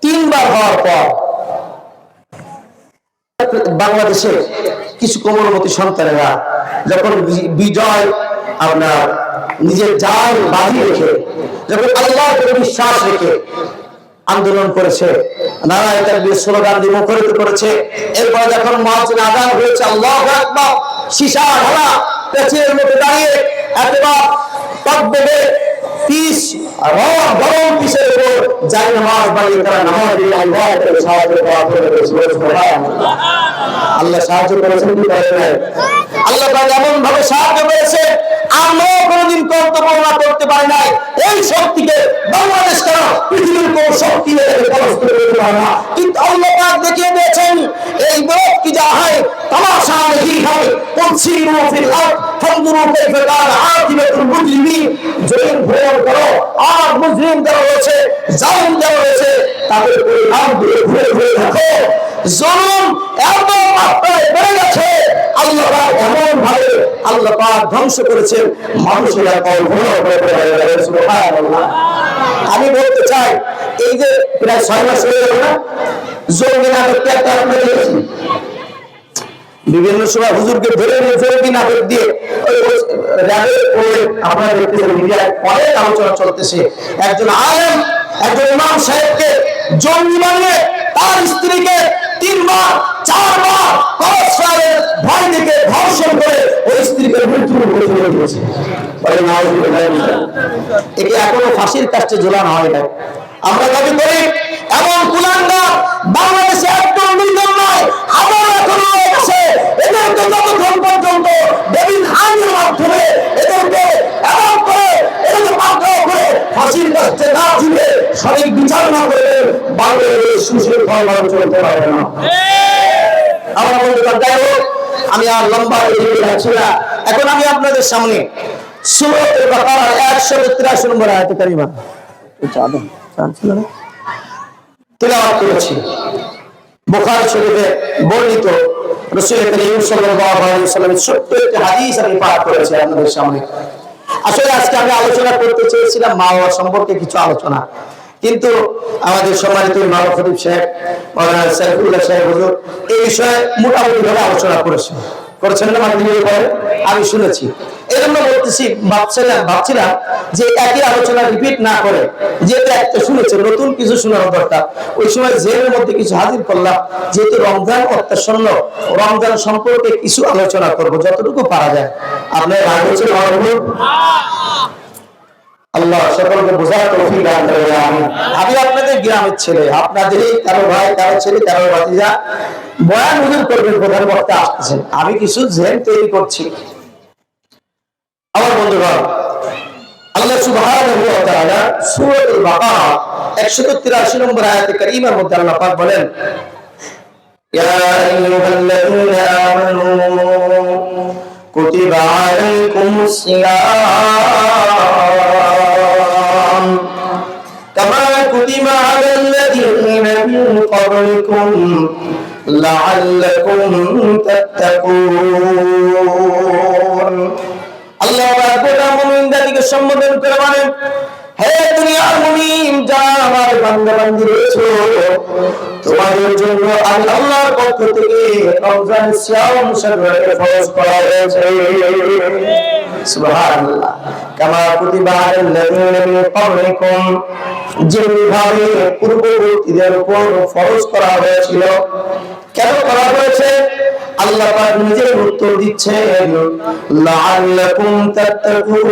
3 বার হওয়ার পর বাংলাদেশে কিছু কোমলমতি সন্তানেরা যখন বিজয় আপনার নিজের জান বাজি রেখে, যখন আল্লাহর উপর বিশ্বাস রেখে আন্দোলন করেছে, নারায়ে তাকবীর স্লোগান দিয়ে মুখরিত করেছে। এরপর যখন মুয়াজ্জিন আযান হয়েছে, আল্লাহু আকবার, সীসা ঢালা পেছের মধ্যে দাঁড়িয়ে একবার তকবীরে পিস গরম পিসের উপর যাই নামাজ বাড়িয়ে তারা নামাজ দিয়ে আল্লাহকে সাহায্য করেছে। আল্লাহ সাহায্য করেছেন কি করেন নাই? আল্লাহ পাক এমন ভাবে সাহায্য করেছে আমরা কোনদিন কল্পনা করতে পারি নাই। এই শক্তিকে বাংলাদেশ কেন পৃথিবীর কোন শক্তি পরাস্ত করতে পারে না, কিন্তু আল্লাহ পাক দেখিয়ে দিয়েছেন এই বরফ কি যা হয় তামাশা দেখি হয় পৌঁছিরু ফিল আরদ ফানজুরু কাইফা কানা আকিবাতুল মুজরিমিন। জমিন ভ্রমণ করো, আর মুজরিম যারা রয়েছে, জালিম যারা রয়েছে, তাদের পরিণাম ঘুরে ঘুরে ঘুরে দেখো। জুলুম এত মাত্রায় বেড়ে গেছে, আল্লাহ পাক এমন ভাবে আল্লাহ পাক ধ্বংস করেছেন, মানুষেরা কল্পনা করতে পারে না। সুবহানাল্লাহ। আমি বলতে চাই, এই যে প্রায় 6 মাস হয়ে গেল না, জঙ্গি নাটকটা একটা আমরা দেখেছি। বিভিন্ন সময় হুজুরকে ধরে নিয়ে জঙ্গি নাটক দিয়ে আপনারা দেখতেছেন, মিডিয়ায় অনেক আলোচনা চলতেছে। একজন আলেম, একজন ইমাম সাহেবকে জঙ্গি বানিয়ে তার স্ত্রীকে 3 বার 4 বার কসরের ভয় থেকে ধর্ষণ করে ওই স্ত্রীকে মৃত্যুর মুখে ঠেলে দিয়েছে। একে এখনো ফাঁসির কাস্টে ঝোলানো হয় না। আমরা দাবি করি এমন কুলাঙ্গার বাংলাদেশে একদম নির্জন নয়, আবার এখনো আছে। এদেরকে যতক্ষণ পর্যন্ত বিভিন্ন আইনের মাধ্যমে এদেরকে এমন করে এদেরকে পাকড়াও করে ফাঁসির কাস্টে না ঝুলে সঠিক বিচার না করে বাংলাদেশ সুশৃঙ্খল ভাবে চলতে পারবে না। আমার বন্ধুরা, যাই হোক, আমি আর লম্বা যাচ্ছি না। এখন আমি আপনাদের সামনে সূরা বাকারার 183 নম্বর আয়াতে কারিমা তিলাওয়াত করেছি। বুখারী শরীফে বর্ণিত রাসূল করিম সাল্লাল্লাহু আলাইহি ওয়াসাল্লামের ছোট্ট একটি হাদিস আমি পাঠ করেছি আপনাদের সামনে। আসলে আজকে আমি আলোচনা করতে চেয়েছিলাম মা বাবা সম্পর্কে কিছু আলোচনা, কিন্তু আমাদের সম্মানিত ইমাম খতিব সাহেব মাওলানা সাইফুল্লাহ সাহেব হুজুর এই বিষয়ে মোটামুটি ভাবে আলোচনা করেছেন না মাধ্যমিকের পরে আমি শুনেছি। এই জন্য বলতেছি, ভাবছিলাম যে একই আলোচনা রিপিট না করে, যেহেতু একটা শুনেছে নতুন কিছু শোনার দরকার, ওই সময় জেনের মধ্যে কিছু হাজির করলাম। যেহেতু রমজান অত্যাসন্ন, রমজান সম্পর্কে কিছু আলোচনা করব যতটুকু পারা যায়। আপনার রাগ হচ্ছে? আল্লাহ সকলকে বোঝার তৌফিক দান করেন। আমি আপনাদের গ্রামের ছেলে, আপনাদের কারো ভাই, কারো ছেলে, কারো ভাতিজা বয়ান হুজুর করবেন, প্রধান বক্তা আসতেছেন, আমি কিছু জেন তৈরি করছি। আমার বন্ধুগণ, আল্লাহ সুবহানাহু ওয়া তাআলা সূরাতুল বাকারা 183 নম্বর আয়াতে কারীমার মধ্যে আল্লাহ পাক বলেন, ইয়া আইয়ুহাল্লাযীনা আমানু কুতিবা আলাইকুমুস সিয়াম কামা কুতিবা আলাল্লাযীনা মিন ক্বাবলিকুম লাআল্লাকুম তাত্তাকুন। আল্লাহ রাব্বুল মুমিনদেরকে সম্বোধন করে বলেন, হে দুনিয়ার মুমিন যারা আমার বান্দা বান্দি রয়েছে, তোমাদের জন্য আমি আল্লাহর পক্ষ থেকে রমজান সিয়াম শরীয়তে ফরজ করা হয়েছে। সুবহানাল্লাহ। কামা কুতিবা আলাল্লাযীনা মিন ক্বাবলিকুম, যেভাবে পূর্ববর্তীদের উপর ফরজ করা হয়েছিল। কেন করা হয়েছে? আল্লাহ পাক নিজে উত্তর দিচ্ছেন, লাআল্লাকুম তাত্তাকুন,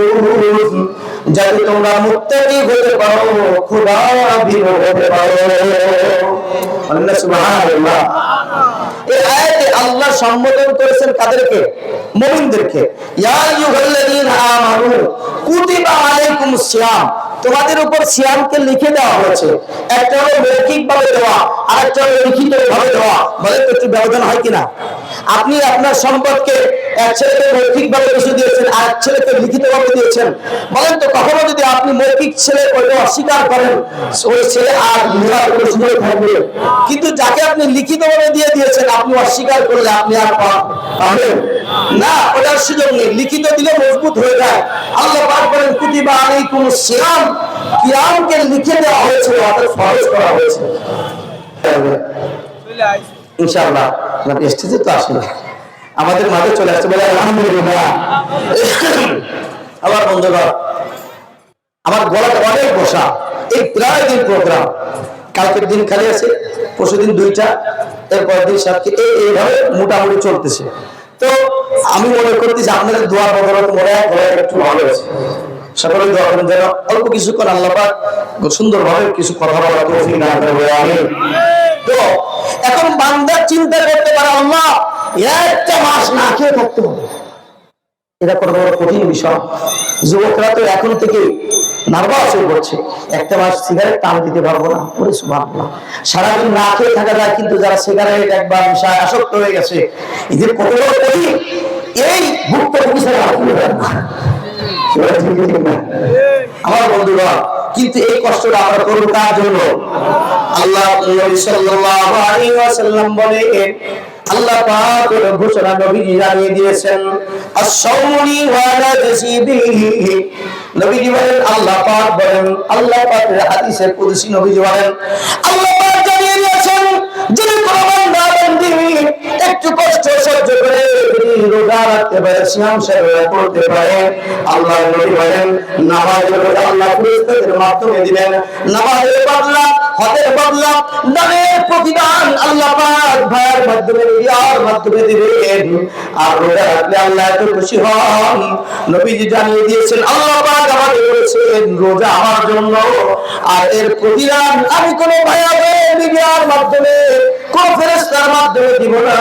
যাতে তোমরা মুত্তাকি হতে পারো, খোদাভীরু হতে পারো। আল্লাহ সুবহানাল্লাহ। এই আয়াতে আল্লাহ সম্বোধন করেছেন কাদেরকে? মুমিনদেরকে। ইয়া আইয়ুহাল্লাযীনা আমানু কুতিবা আলাইকুমুস সিয়াম, তোমাদের উপর সিয়ামকে লিখে দেওয়া হয়েছে। একটা হলো মৌখিক ভাবে দেওয়া, আরেকটা হলো লিখিত ভাবে দেওয়া। বলে তো একটু ব্যবধান হয় কিনা? আপনি আপনার সম্পদকে এক ছেলেকে মৌখিক ভাবে কিছু দিয়েছেন, আর এক ছেলেকে লিখিত ভাবে দিয়েছেন। বলেন তো কখনো যদি আপনি মৌখিক ছেলে ওইটা অস্বীকার করেন, ওই ছেলে আর সময় থাকবে, কিন্তু যাকে আপনি লিখিত ভাবে দিয়ে দিয়েছেন আপনি অস্বীকার করলে আপনি আর পাবেন না, ওটার সুযোগ নেই। লিখিত দিলে মজবুত হয়ে যায়। আল্লাহ পাক বলেন, কুতিবা আলাইকুমুস সিয়াম, কিয়ামকে লিখে দেওয়া হয়েছে, অর্থাৎ ফরজ করা হয়েছে। ইনশাআল্লাহ স্টেজে তো আসলে আমাদের মাঝে চলে আসছে, বলে আলহামদুলিল্লাহ। আমার বন্ধুগণ, আমার গলাটা অনেক বসা, এই প্রায় দিন প্রোগ্রাম, কালকের দিন খালি আছে, পরশুদিন 2টা, এরপর দিন 7টি, এইভাবে মোটামুটি চলতেছে। তো আমি মনে করতেছি আপনাদের দোয়া বদলত মনে হয় একটু ভালো হয়েছে। সকলে দোয়া করেন যেন অল্প কিছুক্ষণ আল্লাহ পাক সুন্দরভাবে কিছু কথা বলার তৌফিক দান করেন। আমিন। তো এখন বান্দা চিন্তা করতে পারে, আল্লাহ একটা মাস না খেয়ে থাকতে হবে, এটা কত বড় কঠিন বিষয়। যুবকরা তো এখন থেকে নার্ভাস হয়ে পড়ছে, একটা মাস সিগারেট টান দিতে পারবো না। ওরে সুবহানাল্লাহ, সারাদিন না খেয়ে থাকা যায়, কিন্তু যারা সিগারেট একবার নেশায় আসক্ত হয়ে গেছে, এদের কত বড় কঠিন। এই ভুক্তভোগী ছাড়া আমার বন্ধুরা, কিন্তু এই কষ্টটা আমরা করব কার জন্য? আল্লাহ নবী সাল্লাল্লাহু আলাইহি ওয়াসাল্লাম বলেন, আল্লাহ পাক ঘোষণা নবীজি জানিয়ে দিয়েছেন, আস-সাওমুনি ওয়া নাজিবিহি। নবীজি বলেন, আল্লাহ পাক বলেন, আল্লাহ পাকের হাদিসে কুদসি নবীজি বলেন, আল্লাহ পাক জানিয়ে দিয়েছেন, যিনি কোন বান্দা বান্দি একটু কষ্ট সহ্য করে রোজা রাখতে পারে, সিয়াম সাধনা করতে পারে, আল্লাহ নবী বলেন, নামাজের রোজা আল্লাহ ফেরেশতাদের মাধ্যমে দিবেন, নামাজের বদলা, হজের বদলা, দানের প্রতিদান আল্লাহ পাক ভাইয়ের মাধ্যমে, রিয়ার মাধ্যমে দিবেন। আর রোজা রাখলে আল্লাহ এত খুশি হন। নবীজি জানিয়ে দিয়েছেন, আল্লাহ পাক আমাদের বলেছেন রোজা আমার জন্য, আর এর প্রতিদান আমি কোনো ভাইয়ের রিয়ার মাধ্যমে, কোন ফেরেশতার মাধ্যমে দিব না,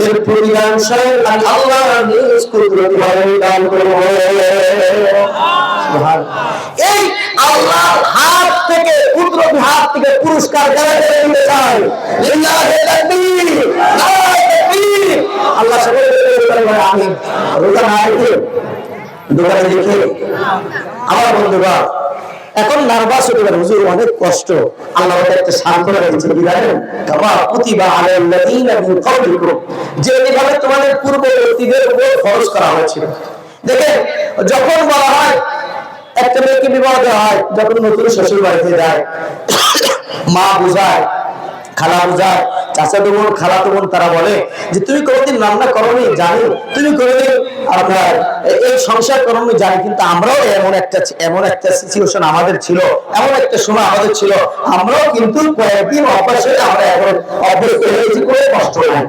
এর প্রতিদান স্বয়ং আমি আল্লাহ নিজ কুদরতিভাবে দান করব। এই আল্লাহর হাত থেকে, কুদরতি হাত থেকে পুরস্কার যারা নিতে চায়, লিল্লাহি তাকবীর, নারায়ে তাকবীর। আল্লাহ সকলকে বলে আমিন। রোজা না রেখে দোকানে দেখে আমার বন্ধুরা এখন নার্ভাস হতে পারে, হুজুর অনেক কষ্ট, আল্লাহ একটা সান্ত্বনা দিয়েছে কি জানেন, কামা কুতিবা আলাল্লাযীনা মিন ক্বাবলিকুম, যেভাবে তোমাদের পূর্ববর্তীদের উপর ফরজ করা হয়েছিল। দেখেন যখন বলা হয় একটা মেয়েকে বিবাহ দেওয়া হয়, যখন নতুন শ্বশুর বাড়িতে যায়, মা বুঝায়, খালা বুঝায়, চাচাতো বোন, খালাতো বোন, তারা বলে যে তুমি কোনোদিন রান্না করোনি জানি, তুমি কোনোদিন আপনার এই সংসার করোনি জানি, কিন্তু আমরাও এমন একটা সিচুয়েশন আমাদের ছিল, এমন একটা সময় আমাদের ছিল, আমরাও কিন্তু কয়েকদিন অভ্যাস হয়ে আমরা এখন অভ্যস্ত হয়েছি, কোনো কষ্ট নাই।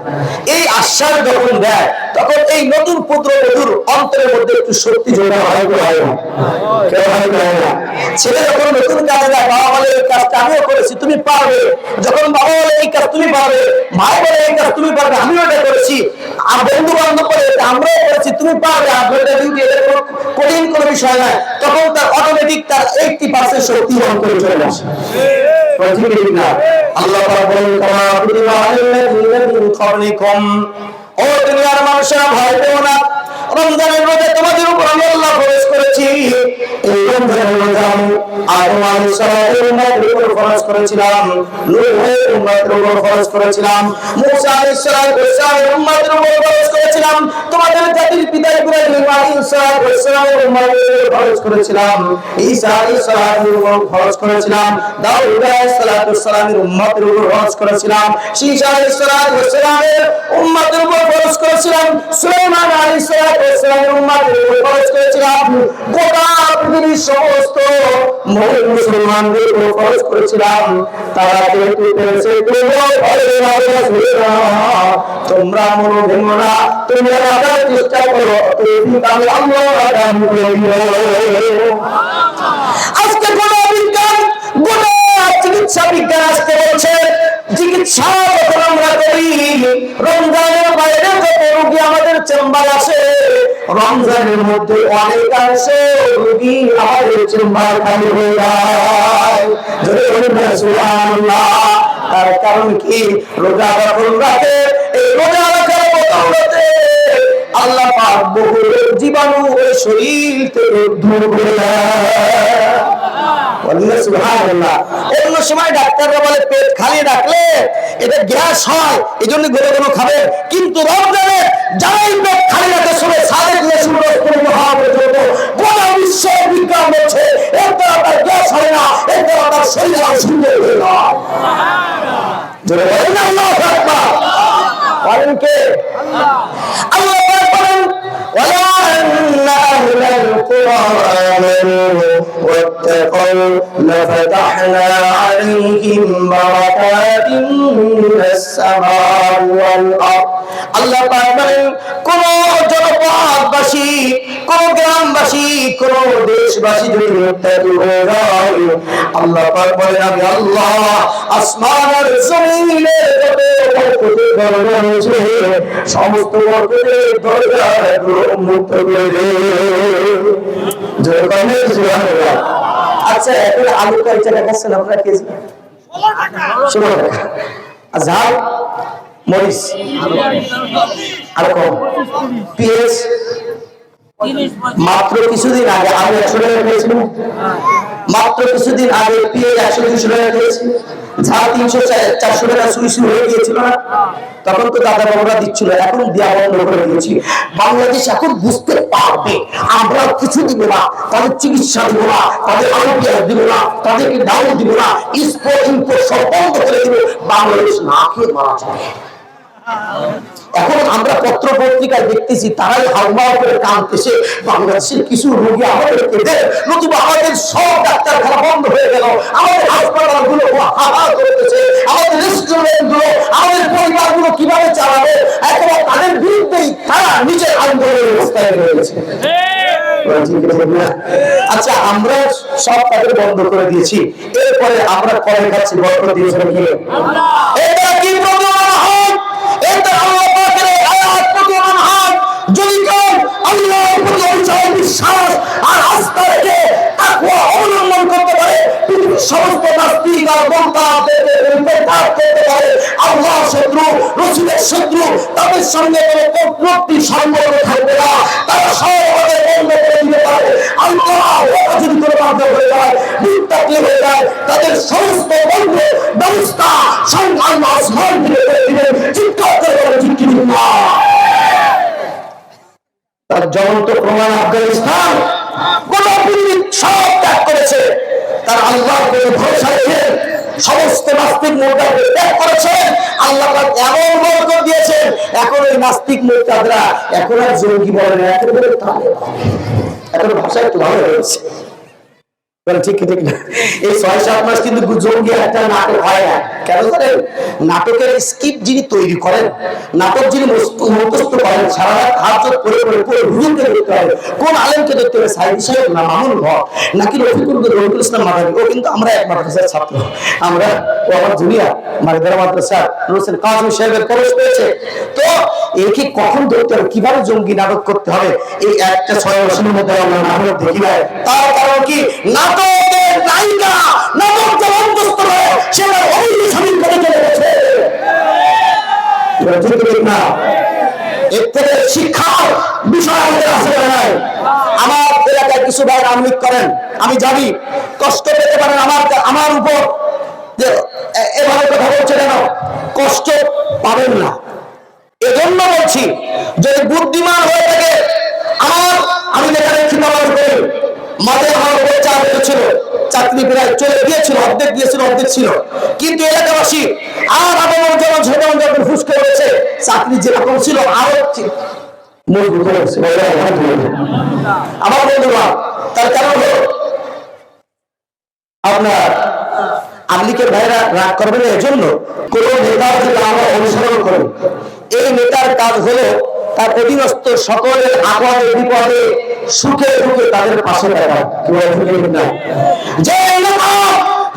এই আশ্বাস যখন দেয় তখন এই নতুন পুত্রবধূর অন্তরের মধ্যে একটু শক্তি জোগাড় হয় না? ছেলে যখন নতুন কাজে যায়, বাবা বলে এই কাজটা আমিও করেছি তুমি পারবে, যখন বাবা বলে এই কাজ তুমি পারবে, মা বলে এই কাজ তুমি পারবে, আমিও এটা করেছি, আর বন্ধু বান্ধব বলে আমরাও করেছি তুমি পারবে, এটা কোনো কঠিন কোনো বিষয় নয়, তখন তার অটোমেটিক তার 80% শক্তি অন্তরে চলে আসে। আল্লাহ বলেন কামা কুতিবা আলাল্লাযীনা মিন ক্বাবলিকুম, ও দুনিয়ার মানুষেরা ভয় পেও না, রমজানের রোজা তোমাদের উপর আমি আল্লাহ ফরজ করেছি। এই রমজানের রোজা আমি আদম আলাইহিস সালামের উম্মতের উপর ফরজ করেছিলাম, নূহের উম্মতের উপর ফরজ করেছিলাম, মূসা আলাইহিস সালামের উম্মতের উপর ফরজ করেছিলাম, তোমাদের জাতির পিতা ইব্রাহিম আলাইহিস সালামের উম্মতের উপর ফরজ করেছিলাম, ঈসা আলাইহিস সালামের উপর ফরজ করেছিলাম, দাউদ আলাইহিস সালামের উম্মতের উপর ফরজ করেছিলাম, ঈসা আলাইহিস সালামের উম্মতের উপর ফরজ করেছিলাম, সুলাইমান আলাইহিস সালামের উম্মতের উপর ফরজ করেছিলাম, গোটা পৃথিবীর সমস্ত মুসলমানদের উপর ফরজ করেছিলাম। তারা যেহেতু পেরেছে তোমরা মনে ভেঙো না, তোমরা রাখার চেষ্টা করো, আমি আল্লাহ দান করি। আজকে গোটা বিজ্ঞান, গোটা চিকিৎসা বিজ্ঞান আসতে বলছে, চিকিৎসা যখন আমরা করি, রমজানের বাইরে যত রোগী আমাদের চেম্বার আসে, রমজানের মধ্যে অনেকাংশে রোগী আমাদের চেম্বার খালি হয়ে যায়। সুবহানাল্লাহ। তার কারণ কি? রোজা যখন রাখে, এই রোজা রাখার বদৌলতে আল্লাহ পাক বহু জীবাণু ওই শরীর থেকে দূর করে দেয়। অন্য সময় ডাক্তাররা বলে পেট খালি রাখলে এটা গ্যাস হয়, এই জন্য ঘরে কোনো খাবে, কিন্তু রমজানে যারাই পেট খালি রাখে শুনে সাদেক লেসুর গোটা বিশ্ব বিজ্ঞান বলছে এর দ্বারা তার গ্যাস হয় না, এর দ্বারা তার শরীর সুন্দর হয়ে যায়। বলেন কে? আল্লাহ বলেন وَلَأَنَّ أَهْلَ الْقُرَىٰ آمَنُوا وَاتَّقَوْا لَفَتَحْنَا عَلَيْهِم بَرَكَاتٍ مِّنَ السَّمَاءِ وَالْأَرْضِ। আল্লাহ পাক বলেন কোন জনপদবাসী, কোন গ্রামবাসী, কোন দেশবাসী যদি মুত্তাকি হয়ে যায়, আল্লাহ পাক বলেন আমি আল্লাহ আসমান আর জমিনের বরকতের দরজা রয়েছে, সমস্ত বরকতের দরজাগুলো উন্মুক্ত করে দেয়। আচ্ছা এখন আলু কয় টাকা খাচ্ছেন আপনারা কেজি? 16 টাকা। আর ঝাল মরিচ আর কম, পেঁয়াজ মাত্র কিছুদিন আগে আমি 100 টাকা পেয়েছিলাম, মাত্র কিছুদিন আগে পেঁয়াজ 100-200 টাকা পেয়েছি, ঝাল 300-400 টাকা সুই হয়ে গিয়েছিল না? তখন তো দাদা বাবুরা দিচ্ছিল, এখন দেওয়া বন্ধ করে দিয়েছি। বাংলাদেশ এখন বুঝতে পারবে আমরা কিছু দিব না, তাদের চিকিৎসা দিব না, তাদের আলু পেঁয়াজ দিব না, তাদেরকে ডাউন দিব না, ইম্পোর্ট সব বন্ধ করে দিব, বাংলাদেশ না খেয়ে মারা যাবে। এখন আমরা পত্র পত্রিকায় দেখতেছি তারাই হাউমাউ করে কাঁদতেছে, বাংলাদেশের কিছু রোগী আমাদেরকে দেয়, নতুবা আমাদের সব ডাক্তারখানা বন্ধ হয়ে গেল, আমাদের হাসপাতাল গুলো হাহাকার করতেছে, আমাদের রেস্টুরেন্ট গুলো, আমাদের পরিবার গুলো কিভাবে চালাবে, একেবারে তাদের বিরুদ্ধেই তারা নিজের আন্দোলনের অবস্থায় রয়েছে। আচ্ছা আমরা সব তাদের বন্ধ করে দিয়েছি, এরপরে আমরা করে খাচ্ছি বরকত দিয়েছে খেয়ে। এটা কি প্রমাণ হয়? এটা আল্লাহ পাকের আয়াত প্রমাণ হয়। যদি কেউ আল্লাহর প্রতি অবিচল বিশ্বাস আর আস্থা রেখে তাকওয়া অবলম্বন করতে পারে, পৃথিবীর সমস্ত নাস্তিক আর বক্তাদের করতে পারে, আল্লাহর শত্রু, রাসূলের শত্রু, তাদের সঙ্গে কোনো কূটনৈতিক সম্পর্ক থাকবে না, তারা সব বন্ধ করে দিতে পারে। আল্লাহ যদি করে বাধ্য হয়ে যায়, তার জ্বলন্ত প্রমাণ আফগানিস্তান গোটা পৃথিবীর সব ত্যাগ করেছে, তার আল্লাহর প্রতি ভরসা রেখে সমস্ত নাস্তিক মোর্চাকে ত্যাগ করেছে। আল্লাহ পাক এমন বরকত দিয়েছেন, এখন ওই নাস্তিক মোর্চাদরা এখন আর জঙ্গি বলে না, এখন ভাষা একটু ভালো হয়েছে। ঠিক ঠিক না? এই ৬-৭ মাস কিন্তু জঙ্গি একটা নাটক হয় না। কেন জানেন? নাটকের স্ক্রিপ্ট যিনি তৈরি করেন, নাটক যিনি মুখস্থ করেন, সারা রাত হাত করে করে পুরো হুজুরকে দেখতে হবে, কোন আলেমকে দেখতে হবে, সাইদি সাহেব না মামুন হক নাকি রফিকুল ইসলাম মাদানী। ও কিন্তু আমরা এক মাদ্রাসার ছাত্র, আমরা ও আমার জুনিয়র মারিদারা মাদ্রাসা হোসেন কাজী সাহেবের খরচ পেয়েছে। তো একে কখন ধরতে হবে, কিভাবে জঙ্গি নাটক করতে হবে, এই একটা ৬ বছরের মধ্যে আমরা নাটক দেখি না। তার কারণ কি? নাটকের নায়িকা নাটক জবরদস্ত হয়ে সেটা অবৈধ স্বামীর করে চলে গেছে। না, এর থেকে শিক্ষার বিষয় আমাদের আসলে নাই। আমার এলাকায় কিছু ভাই রাজনীতি করেন, আমি জানি কষ্ট পেতে পারেন আমার উপর, যে এভাবে কথা বলছে কেন, কষ্ট পাবেন না। এজন্য বলছি, যদি বুদ্ধিমান হয়ে থাকে, আমি যেখানে খিতাবাদ করি মাঝে আমার উপরে চাপ ছিল, চাকরি প্রায় চলে গিয়েছিল, অর্ধেক দিয়েছিল, অর্ধেক ছিল, কিন্তু এলাকাবাসী আর আমার যখন যখন ফুসকে হয়েছে, চাকরি যেরকম ছিল আরো মজবুত হয়েছে। আমার বন্ধুরা, তার কারণ হলো আপনার আমলিকের ভাইরা রাগ করবেন না, এজন্য কোন নেতার যদি আমরা অনুসরণ করি, এই নেতার কাজ হলো তার অধীনস্থ সকলের আপদে বিপদে সুখে দুঃখে তাদের পাশে থাকা। যে নেতা,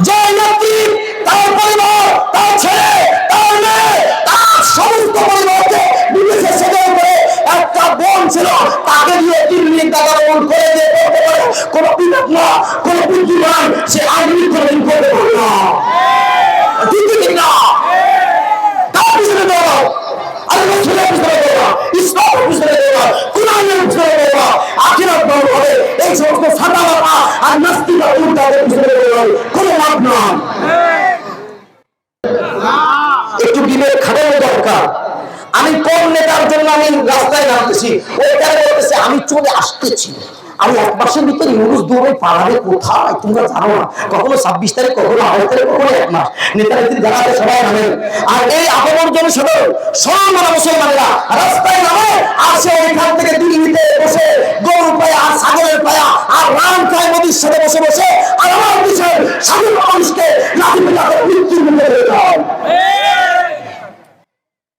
যে নেত্রী, তার পরিবার, তার ছেলে, তার মেয়ে, তার সমস্ত পরিবারকে বিদেশে সেটেল করে, একটা বোন ছিল তাকে দিয়ে 3 মিনিট টাকা বোন করে দিয়ে করতে পারে, কোন বিবেক না, কোন বুদ্ধিমান সে আইনি করে করতে পারে না। ঠিক না? তার পিছনে দেওয়া, আল্লাহ ছেলে পিছনে দেওয়া, ইসলাম পিছনে দেওয়া, কুরআনের পিছনে দেওয়া, আখিরাত বড় হবে, এই সমস্ত সাদাবাবা আর নাস্তিক উল্টাদের পিছনে দেওয়া কোনো লাভ না। একটু বিবেক খাটানো দরকার। আমি কোন নেতার জন্য আমি রাস্তায় নামতেছি, ওইটা বলতেছে আমি চলে আসতেছি, আমি 1 মাসের ভিতরে ইউনুস দৌড়ে পালাবে কোথায় তোমরা জানো না। কখনো 26 তারিখ, কখনো 28 তারিখ, কখনো 1 মাস নেতানেত্রী জানাতে সবাই নামেন। আর এই আপন জনসাধারণ সব মুসলমানেরা রাস্তায় নামে, আসে ওইখান থেকে দিল্লিতে বসে গরু পায়া আর ছাগলের পায়া আর রাম খায় নদীর সাথে বসে বসে, আর আমার দেশের স্বাধীন মানুষকে লাঠি পেটাতে মৃত্যুর মুখে ফেলে দাও।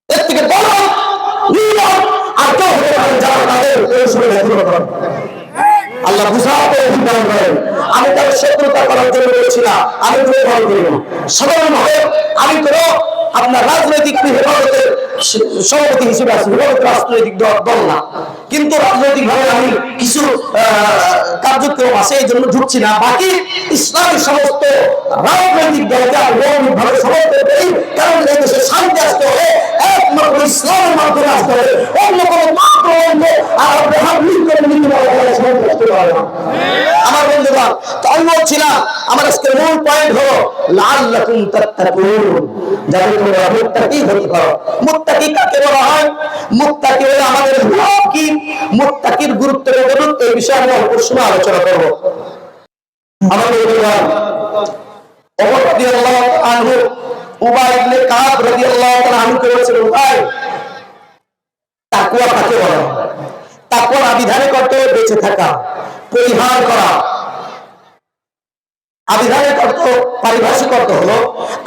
এর থেকে বড় নির্মম আর কেউ হতে পারে যারা তাদের আল্লাহ বুঝাতে অধিকার করেন। আমি তার শত্রুতা করার জন্য বলছি না, আমি ভালো করি না। সাধারণভাবে আমি কোনো আপনার রাজনৈতিক হেফাজতের সভাপতি হিসেবে আছি, রাজনৈতিক দল না, কিন্তু রাজনৈতিক ভাবে আমি কিছু কার্যক্রম আছে, এই জন্য ঢুকছি না। বাকি ইসলামী সমস্ত রাজনৈতিক দলকে ভাবে সমর্থন করি, কারণ এই দেশে শান্তি আসতে হলে একমাত্র ইসলামের মাধ্যমে আসতে হবে, অন্য কোনো মাত্র আমার বন্ধুরা। তো আমি বলছিলাম, আমার আজকের মূল পয়েন্ট হলো লাআল্লাকুম তাত্তাকুন, যাতে তোমরা মুত্তাকি হতে পারো। মুত্তাকি কাকে বলা হয়? মুত্তাকি হলো আমাদের কি, মুত্তাকির গুরুত্ব বলুন, এই বিষয়ে আমি অল্প সময় আলোচনা করব। আমার বন্ধুরা, ওমর রাদিয়াল্লাহু আনহু উবাই ইবনে কাব রাদিয়াল্লাহু তাআলা আনহুকে বলেছিলেন, উবাই, তাকওয়া কাকে বলা হয়? তাকওয়ার আবিধানিক অর্থ বেঁচে থাকা, পরিহার করা। আবিধানিক অর্থ, পারিভাষিক অর্থ হলো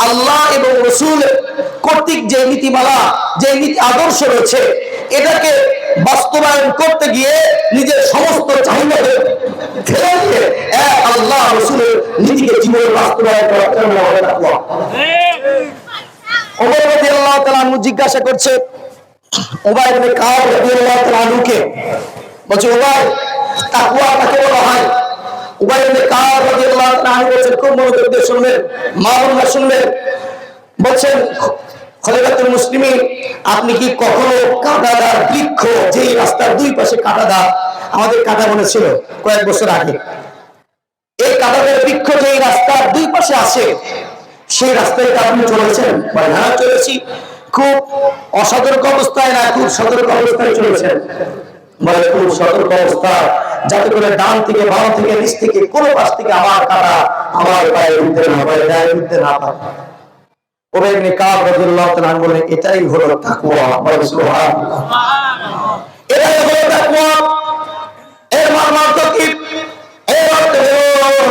আল্লাহ এবং রাসূল কর্তৃক যে নীতিমালা, যে নীতি আদর্শ রয়েছে, এটাকে বাস্তবায়ন করতে গিয়ে নিজের সমস্ত চাহিদা ফেলে দিয়ে আল্লাহ রাসূলের নীতিকে জীবনে বাস্তবায়ন করা। ওমর রাদিয়াল্লাহু তাআলা জিজ্ঞাসা করছে উবাই ইবনে কাব রাদিয়াল্লাহু তাআলা আনহুকে, বলছে উবাই, তাকওয়া কাকে বলা হয়? উবাই ইবনে কাব রাদিয়াল্লাহু তাআলা আনহু বলেন, খুব মনোযোগ দিয়ে শুনবেন, মা বোনরা শুনবেন, বলছেন, খলিফাতুল মুসলিমিন, আপনি কি কখনো কাঁটাদার বৃক্ষ, যেই রাস্তার 2 পাশে কাঁটাদার, আমাদের কাঁটা বনে ছিল কয়েক বছর আগে, এই কাঁটাদার বৃক্ষ যেই রাস্তার 2 পাশে আছে, সেই রাস্তায় আপনি চলেছেন? হ্যাঁ চলেছি। খুব অসতর্ক অবস্থায় না, খুব সতর্ক অবস্থায় চলেছেন, বলে খুব সতর্ক অবস্থা, যাতে করে ডান থেকে বাম থেকে নিচ থেকে কোনো পাশ থেকে আমার কাটা আমার পায়ে উঠতে না পারে, গায়ে উঠতে না পারে। ওবে ইবনে কাব রাদিয়াল্লাহু তাআলা বলেন, এটাই হলো তাকওয়া। বলে সুবহানাল্লাহ। এটাই হলো তাকওয়া। এর মর্মার্থ কি? এর অর্থ হলো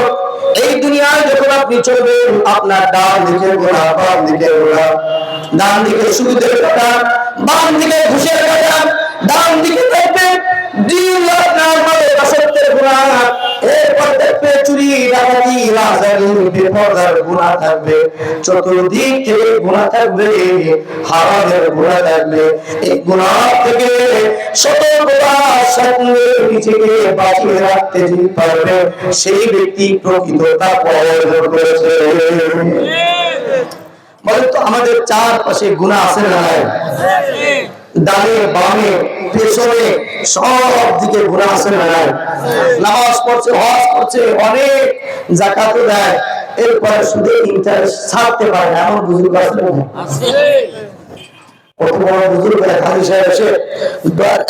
এই দুনিয়ায় যখন আপনি চলবেন, আপনার ডান দিকে গোনা, বাম দিকে গোনা, ডান দিকে সুদের কাটা, বাম দিকে ঘুষের কাটা, ডান দিকে থাকবে চুরি, ডাকাতি, রাজানি, বেপরদার গুনাহ থাকবে, চতুর্দিক থেকে গুনাহ থাকবে, হারামের গুনাহ থাকবে। এই গুনাহ থেকে সতর্কতার সঙ্গে নিজেকে বাঁচিয়ে রাখতে যদি পারবে, সেই ব্যক্তি প্রকৃত তাকওয়া অর্জন করেছে। বলেন তো, আমাদের চারপাশে গুনাহ আছে না নাই? ডানে বামে পেছনে সব দিকে গুনাহ আছে না নাই? নামাজ পড়ছে, হজ করছে, অনেক যাকাত দেয়, এরপরে সুদে ইন্টারেস্ট ছাড়তে পারে না, এমন বুজুর্গ আছে না? কত বড় বুজুর্গ হাজি সাহেব এসে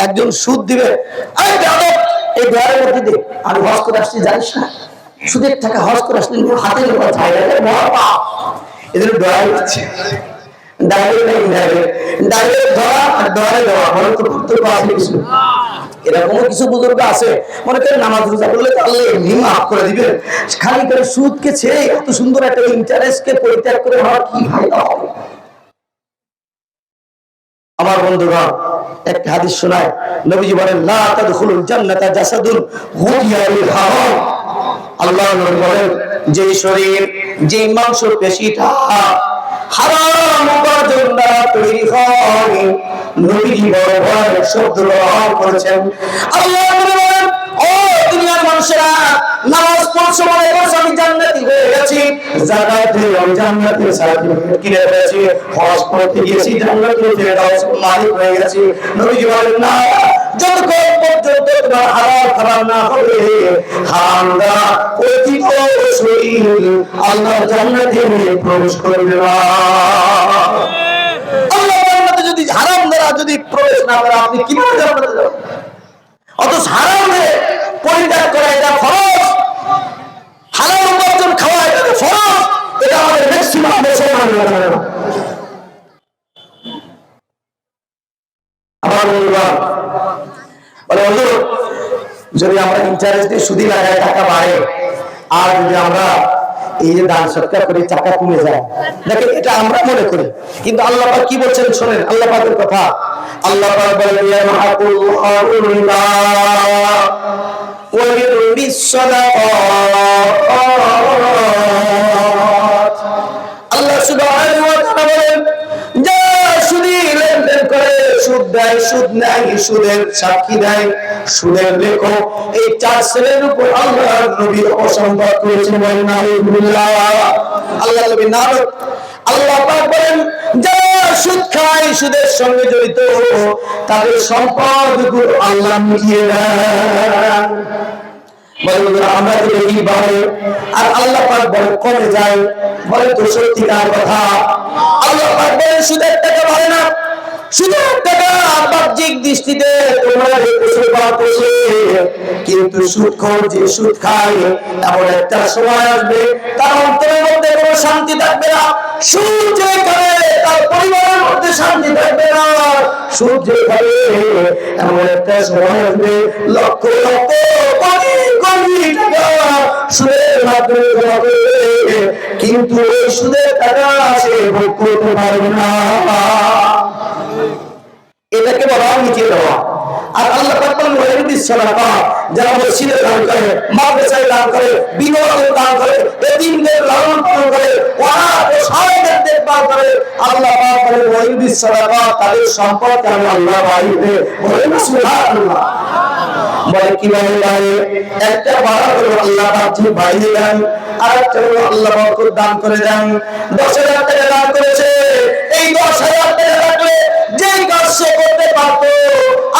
একজন সুদ দিবে, এই দোয়ারের মধ্যে দে, আমি হজ করে আসছি জানিস না, সুদের টাকা হজ করে আসলে হাতে এদের দোয়া দিচ্ছে। এরকম কিছু বুজুর্গ আছে, মনে করেন নামাজ রোজা করলে আল্লাহ এমনি মাফ করে দিবেন, খালি করে সুদকে ছেড়ে এত সুন্দর একটা ইন্টারেস্টকে পরিত্যাগ করে আমার কি ফায়দা হবে? আমার বন্ধুগণ, একটা হাদিস শোনায়, নবীজি বলেন, লা তাদখুলুল জান্নাতা জাসাদুন গুদিয়া বিল হারাম। আল্লাহ নবী বলেন, যে শরীর, যে মাংস পেশিটা হারাম উপার্জন দ্বারা তৈরি হয়, নবীজি বড় বড় শব্দ ব্যবহার করেছেন। আল্লাহ নবী বলেন, ও দুনিয়ার মানুষেরা, নামাজ পড়ছো মনে করছো আমি জান্নাতি হয়ে গেছি, যাকাত দিয়ে আমি জান্নাতের সার্টিফিকেট কিনে ফেলেছি, হজ করতে গিয়েছি জান্নাতের ফেরদাউস মালিক হয়ে গেছি। নবীজি বলেন, না, যতক্ষণ পর্যন্ত তোমার হালাল খাবার না হবে, হারাম দ্বারা পতিত শরীর আল্লাহর জান্নাতে প্রবেশ করবে না। আল্লাহর জান্নাতে যদি হারাম দ্বারা যদি প্রবেশ না করে, আপনি কিভাবে জান্নাতে যাবেন? অথচ হারামে পরিত্যাগ করা এটা ফরজ, হালাল উপার্জন খাওয়া এটা ফরজ, এটা আমাদের ম্যাক্সিমাম মুসলমানরা জানে না। আমার বন্ধুরা বলে, হুজুর, যদি আমরা ইন্টারেস্ট দিয়ে সুদি লাগাই টাকা বাড়ে, আর যদি আমরা এই যে দান সৎকার করে টাকা কমে যায়, দেখেন এটা আমরা মনে করি, কিন্তু আল্লাহ পাক কি বলছেন শোনেন, আল্লাহ পাকের কথা। আল্লাহ পাক বলেন, ইয়ামহাকুল্লাহু রিবা ওয়া ইউরবিস সাদাকাত। আল্লাহ সুবহানাহু ওয়া তাআলা বলেন, যা সুদি লেনদেন করে, সুদ দেয়, সুদ নেয়, সুদের সাক্ষী দেয়, সুদের লেখক, এই চার শ্রেণীর উপর আল্লাহর নবী অসম্ভব করেছেন। বলেন আলহামদুলিল্লাহ। আল্লাহ নবী নাম, আল্লাহ পাক বলেন, যারা সুদ খায়, সুদের সঙ্গে জড়িত, তাদের সম্পদগুলো আল্লাহ মিটিয়ে দেন। আমরা দেখি বাড়ে আর আল্লাহ পাক বলে কমে যায়, বলে তো সত্যিকার কথা। আল্লাহ পাক বলেন, সুদের টাকা বাড়ে না, সুদের টাকা বাহ্যিক দৃষ্টিতে তোমার কিন্তু সুদখোর যে সুদ খায়, এমন একটা সময় আসবে তার অন্তরের মধ্যে কোনো শান্তি থাকবে না। সুদ যে খাবে তার পরিবারের মধ্যে শান্তি থাকবে না। সুদ যে খাবে এমন একটা সময় আসবে লক্ষ লক্ষ কোটি কোটি টাকা সুদের মাধ্যমে হবে, কিন্তু ওই সুদের টাকা সে ভোগ করতে পারবে না। এটাকে বলা হয় নিচে দেওয়া। আর আল্লাহ পাক বলেন, ওয়াইরুবিস সাদাকা, যারা মসজিদে দান করে, মাদ্রাসায় দান করে, বিনোদনে দান করে, এতিমদের লালন পালন করে, অনাথ ও সহায়দের দেখভাল করে, আল্লাহ পাক বলেন, ওয়াইরুবিস সাদাকা, তাদের সম্পদ আমি আল্লাহ বাড়িয়ে বলেন সুবহানাল্লাহ। বলে কিভাবে বাড়ে? একটা বাড়া হলো আল্লাহ পাক যে বাড়িয়ে দেন, আর একটা হলো আল্লাহ পাক দান করে দেন। 10,000 টাকা দান করেছে, এই 10,000 টাকা রাখলে যেই কাজ সে করতে পারতো,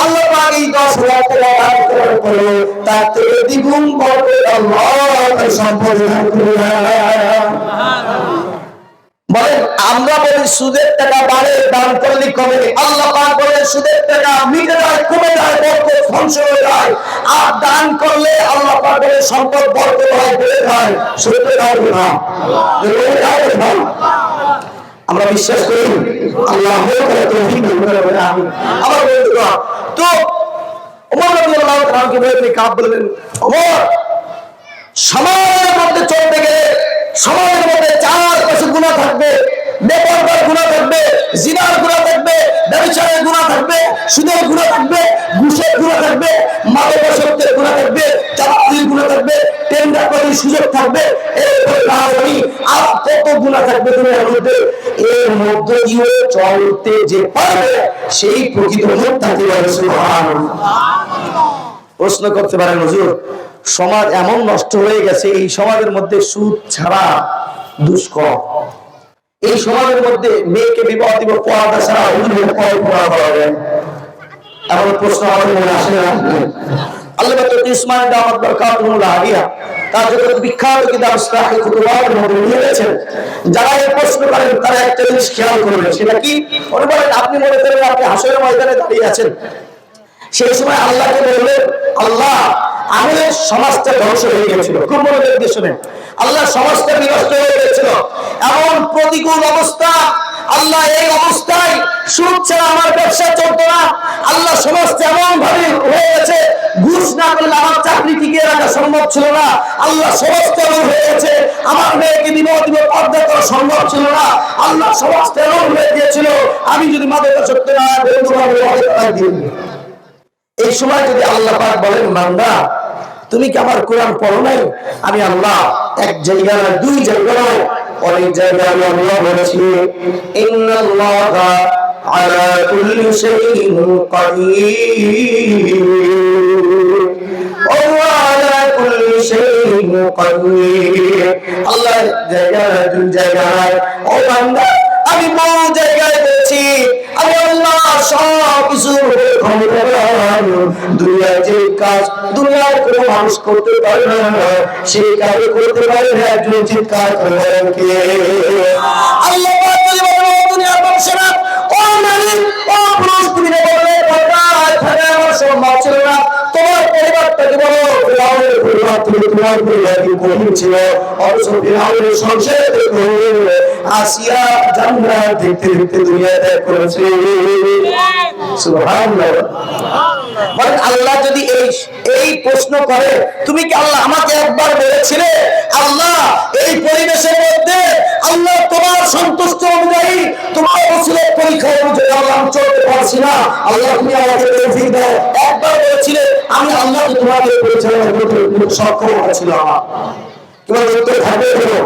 আল্লাহ পাক এই 10,000 টাকা দান করার পরে তার থেকে দ্বিগুণ বরকত আল্লাহ তার সম্পদ দান করে দেন। বলেন আমরা বলি সুদের টাকা বাড়ে, দান করলে কমে। আল্লাহ পাক বলেন সুদের টাকা মিটে যায়, কমে যায়, বরকত ধ্বংস হয়ে যায়। আর দান করলে আল্লাহ পাক বলেন সম্পদ বরকত হয়, বেড়ে যায়। সত্যি হবে না? আমরা বিশ্বাস করি আল্লাহ তৌফিক দান করেন। আমিন। আমার বন্ধুরা, তো ওমর রাদিয়াল্লাহু তাআলাকে বলেন, কাব বলেন, ওমর সমাজের মধ্যে চলতে গেলে সমাজের মধ্যে চার পাশে গুনাহ থাকবে, বেপরদার গুনাহ থাকবে, জিনার গুনাহ থাকবে, ব্যভিচারের গুনাহ থাকবে, সুদের গুনাহ থাকবে, ঘুষের গুনাহ থাকবে, মাদকাসক্তের গুনাহ থাকবে, চাঁদাবাজির গুনাহ থাকবে, টেন্ডারবাজির সুযোগ থাকবে, এরপরে রাজনীতি আর কত গুনাহ থাকবে দুনিয়ার মধ্যে। এর মধ্যে দিয়ে চলতে যে পারবে সেই প্রকৃত মুত্তাকি হবে। সুবহানাল্লাহ। প্রশ্ন করতে পারেন, হুজুর সমাজ এমন নষ্ট হয়ে গেছে, এই সমাজের মধ্যে সুদ ছাড়া দুষ্কর, এই সমাজের মধ্যে মেয়েকে বিবাহ দিব পর্দা ছাড়া পড়া হবে, এমন প্রশ্ন আমাদের মনে আসে না? আল্লাহ ইসমাইল দাওয়াত বরকাতুহুল্লাহ আলিয়া তার যত বিখ্যাত কিতাব ইসলাহি খুতুবাতের মধ্যে নিয়ে গেছেন। যারা এই প্রশ্ন করেন তারা একটা জিনিস খেয়াল করবেন, সেটা কি? উনি বলেন আপনি মনে করেন আপনি হাসরের ময়দানে দাঁড়িয়ে আছেন, সেই সময় আল্লাহকে বললেন, আল্লাহ আমাদের সমাজটা ধ্বংস হয়ে গেছিল। খুব মনোযোগ দিয়ে শুনেন, আল্লাহ সমাজটা বিনষ্ট হয়ে গেছিল, এমন প্রতিকূল অবস্থা, আল্লাহ এই অবস্থায় সুদ ছাড়া আমার ব্যবসা চলতো না, আল্লাহ সমাজটা এমন ভাবে হয়ে গেছে, ঘুষ না করলে আমার চাকরি টিকিয়ে রাখা সম্ভব ছিল না, আল্লাহ সমাজটা এমন হয়ে গেছে, আমার মেয়েকে বিবাহ দিব পর্দা করা সম্ভব ছিল না, আল্লাহ সমাজটা এমন হয়ে গিয়েছিল, আমি যদি মাদকাসক্ত না দিই। এই সময় যদি আল্লাহ পাক বলেন, বান্দা তুমি কি আমার কোরআন পড়ো নাই? আমি আল্লাহ এক জায়গা না, দুই জায়গা নয়, অনেক জায়গায় আমি আল্লাহ বলেছি, ইন্নাল্লাহা আলা কুল্লি শাইইন কাদির, ওয়া আলা কুল্লি শাইইন কাদির। আল্লাহ জায়গা দুই জায়গায়, ও বান্দা আমি বহু জায়গায় বলেছি আমি আল্লাহ সব কিছুর ক্ষমতাবান। দুনিয়ার যে কাজ দুনিয়ার কোনো মানুষ করতে পারে না, সেই কাজ করতে পারে না একজন চিৎকার করেন কে? আল্লাহ পাক বলেন, দুনিয়ার মানুষেরা, ও মালিক, ও পুরুষ, তুমি বললে পর্দায় থাকে আমার সম্ভব ছিল না, তোমার পরিবারটাকে বলো ফিরআউনের পরিবার থেকে তোমার পরিবার কি কঠিন ছিল, অথচ ফিরআউনের সংসারে দেখো আসিয়া জান্নাত দেখতে দেখতে দুনিয়া ত্যাগ করেছে। সুবহানাল্লাহ। মানে আল্লাহ যদি এই প্রশ্ন করে, তুমি কি আল্লাহ আমাকে একবার বলেছিলে আল্লাহ এই পরিবেশের মধ্যে আল্লাহ তোমার সন্তুষ্ট অনুযায়ী তোমার ওসিলায় পরীক্ষা অনুযায়ী আল্লাহ আমি চলতে পারছি না, আল্লাহ তুমি আমাকে তৌফিক দাও, একবার বলেছিলে আমি আল্লাহকে তোমাকে পরিচালনা করতে সক্ষম হয়েছিলাম। তোমার উত্তর থাকবে হলো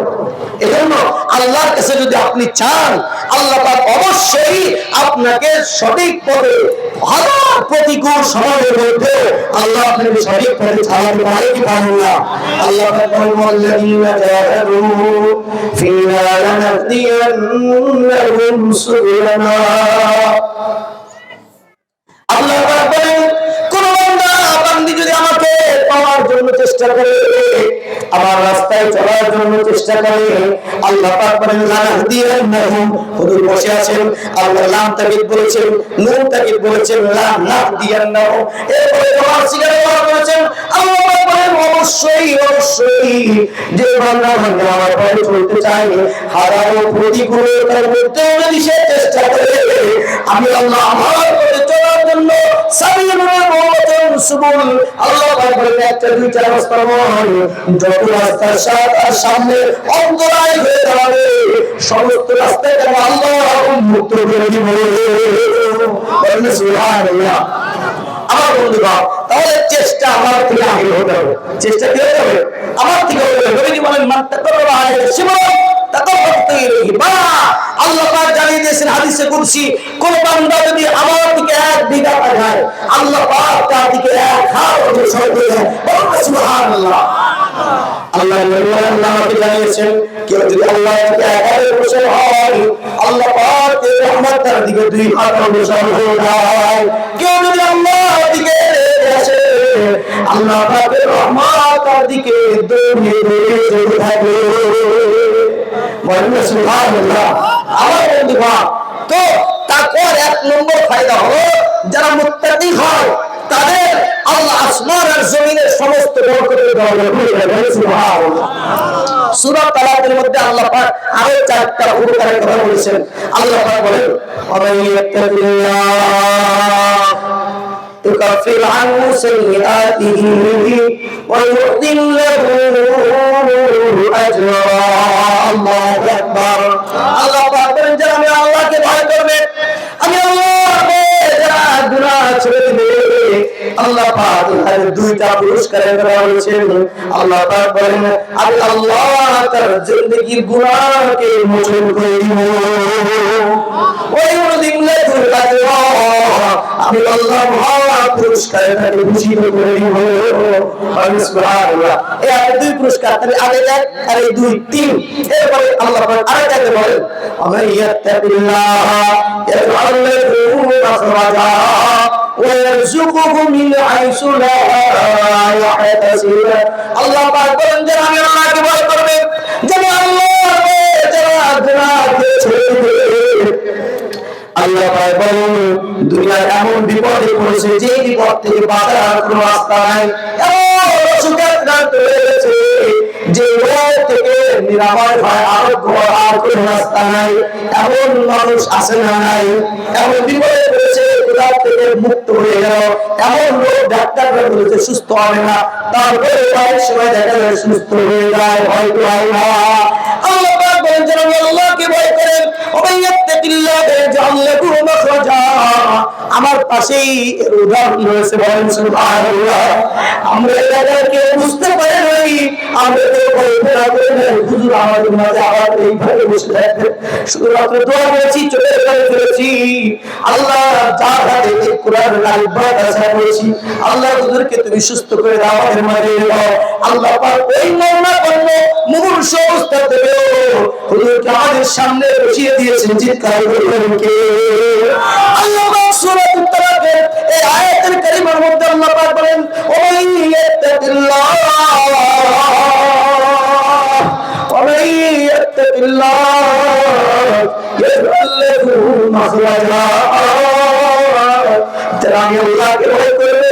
এজন্য আল্লাহর কাছে যদি আপনি চান, আল্লাহ পাক অবশ্যই আপনাকে সঠিক পথে, হাজার প্রতিকূল সময়ের মধ্যে আল্লাহ আপনাকে সঠিক পথে চালাতে পারে কি পারে না? আল্লাহ পাক বলেন, ওয়াল্লাযীনা জাহাদু ফীনা লানাহদিয়ান্নাহুম সুবুলানা। আল্লাহ পাক বলেন, কোন বান্দা বান্দি যদি আমাকে পাওয়ার জন্য চেষ্টা করে, আমার রাস্তায় চলার জন্য চেষ্টা করে, আল্লাহ পাক বলেন লানাহদিয়ান্নাহুম, হুজুর বসে আছেন, আল্লাহ লাম তাকিদ বলেছেন, নুন তাকিদ বলেছেন, লানাহদিয়ান্নাহুম, এরপরে তোমার সিগারে বলেছেন, আল্লাহ পাক বলেন অবশ্যই অবশ্যই যে বান্দা আমার পথে চলতে চায়, হাজারো প্রতিকূলতার মধ্যে যদি সে চেষ্টা করে, আমি আল্লাহ আমার পথে চলার জন্য আল্লাহ পাক বলেন একটা দুইটা রাস্তা নয়, যত রাস্তার সামনে অন্তরায় হয়ে যাবে সমস্ত রাস্তায় আল্লাহ মুক্ত করে দিব। সুবহানাল্লাহ। আমার বন্ধুরা, তাহলে চেষ্টা আমার থেকে আগে হতে হবে, চেষ্টা কি হতে হবে? আমার থেকে হতে হবে। নবীজি বলেন মান তাকাররাবা আলাইহি শিবরান তাকাররাবতু ইলাইহি বা। আল্লাহ পাক জানিয়ে দিয়েছেন হাদিসে কুদসি, কোন বান্দা যদি আমার থেকে 1 বিঘা পাঠায়, আল্লাহ পাক তার দিকে 1 হাত অগ্রসর করে দেন। সুবহানাল্লাহ। আল্লাহ আমাকে জানিয়েছেন কেউ যদি আল্লাহ থেকে 1 হাত অগ্রসর হয়, আল্লাহ পাক এর রহমত তার দিকে 2 হাত অগ্রসর হয়ে যায়। কেউ যদি আল্লাহ দিকে আসে, আল্লাহ পাকের রহমত তার দিকে দৌড়ে দৌড়ে চলতে থাকে। বলেন না সুবহানাল্লাহ। আমার বন্ধুগণ, তো তাকওয়ার এক নম্বর ফায়দা হলো যারা মুত্তাকি হয় তাদের আল্লাহ আসমান আর জমিনের সমস্ত বরকতের দরজা খুলে দেয়। বলেন সুবহানাল্লাহ। সূরা তালাকের মধ্যে আল্লাহ পাক আরো 4টা উপকারের কথা বলেছেন। আল্লাহ পাক বলেন ওয়ামান ইয়াত্তাকিল্লাহ يكفر عنه سيئاته ويعظم له أجرا الله أكبر الله أكبر যারা আমি আল্লাহকে ভয় করবে আমি আল্লাহকে যারা গুনাহ ছেড়ে দিবে আল্লাহ পাক তার দুইটা পুরস্কারের কথা বলেছেন। আল্লাহ পাক বলেন আমি আল্লাহ তার জিন্দেগির গুনাহকে মোচন করে দিব ويعظم له أجرا আমি আল্লাহ মহা পুরস্কারে তাকে ভূষিত করে দিব। সুবহানাল্লাহ। এই আর দুই পুরস্কার তাহলে আগে এক আর এই দুই তিন। এরপরে আল্লাহ পাক আরেকটাকে বলেন ওয়া ইয়াত্তাকিল্লাহ ইয়াজআল লাহু মাখরাজা ওয়া ইয়ারযুকুহু মিন হাইসু লা ইয়াহতাসিব। আল্লাহ পাক বলেন যে আমি আল্লাহকে ভয় করবে যারা আল্লাহকে যারা গুনাহ করেছে আল্লাহ পাক বলেন দুনিয়ার এমন বিপদে পড়েছে যে বিপদ থেকে বাঁচার কোনো রাস্তা নাই, এমন অসুখাক্রান্ত হয়েছে যে রোগ থেকে নিরাময় হয় আরোগ্য হওয়ার কোনো রাস্তা নাই, এমন মানুষ আছে না নাই? এমন বিপদে পড়েছে কোথা থেকে মুক্ত হয়ে গেল, এমন লোক ডাক্তাররা বলেছে সুস্থ হবে না, তারপরে অনেক সময় দেখা যায় সুস্থ হয়ে যায়, হয়তো হয় না। আল্লাহ পাক বলেন যেন আল্লাহকে ভয় করেন আমার পাশেই এর উদাহরণ রয়েছে। বলেন সুবহানাল্লাহ। আমরা এটাকে বুঝতে পারি নাই, আমরা তো কল্পনা করি নাই হুজুর আমাদের মাঝে আবার এইভাবে বসে থাকবে, শুধুমাত্র দোয়া করেছি, চোখের পানি ফেলেছি, আল্লাহ যার হাতে এই কোরআনের আলিফবা কাছে করেছি, আল্লাহ হুজুরকে তুমি সুস্থ করে দাও, আমাদের মাঝে দাও। আল্লাহ পাক ওই মরনা কর্ম মুমূর্ষ অবস্থা দেবে হুজুরকে আমাদের সামনে বসিয়ে দিয়েছেন। চিৎকার করবেন কে? আল্লাহ পাক সূরা তালাকের এই আয়াতের কারিমার মধ্যে আল্লাহ পাক বলেন ওয়া ইয়াত্তাকিল্লাহ ومن يتق الله يجعل له مخرجا যারা আমি আল্লাহকে ভয় করবে,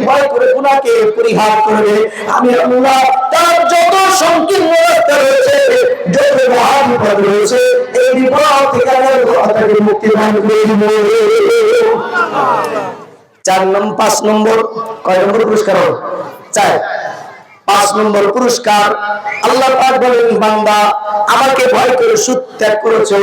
ভয় করে গুনাহকে পরিহার করবে, আমি আল্লাহ তার যত সংকীর্ণ রাস্তা রয়েছে, যত মহাবিপদ রয়েছে, এই বিপদ থেকে তাকে মুক্তি দান করে দিব। 5 নম্বর কয় নম্বর পুরস্কার? 5 নম্বর পুরস্কার আল্লাহ পাক বলেন বান্দা আমাকে ভয় করে সুদ ত্যাগ করেছো,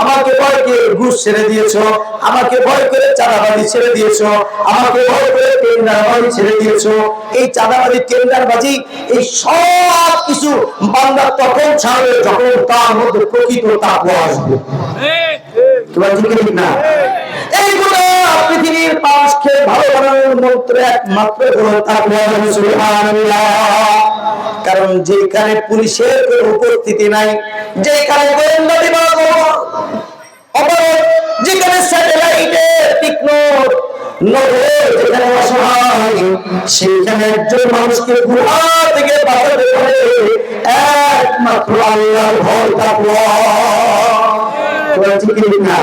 আমাকে ভয় করে ঘুষ ছেড়ে দিয়েছো, আমাকে ভয় করে চাঁদাবাজি ছেড়ে দিয়েছো, আমাকে ভয় করে টেন্ডারবাজি ছেড়ে দিয়েছো, এই চাঁদাবাজি টেন্ডারবাজি এই সব কিছু বান্দা তখন ছাড়বে যখন তার মধ্যে প্রকৃত তাকওয়া আসবে। ঠিক না? এইগুলো পৃথিবীর পাঁচকে ভালো বানানোর মন্ত্র একমাত্র হলো তাকওয়া। সুবহানাল্লাহ। কারণ যেখানে পুলিশের কোনো উপস্থিতি নাই, যেখানে গোয়েন্দা বিভাগ অবরোধ, যেখানে স্যাটেলাইটের তীক্ষ্ণ নজর যেখানে অসহায়, সেখানে একজন মানুষকে গুনাহ থেকে বাঁচাতে পারে একমাত্র আল্লাহর ভয় তাকওয়া। ঠিক না?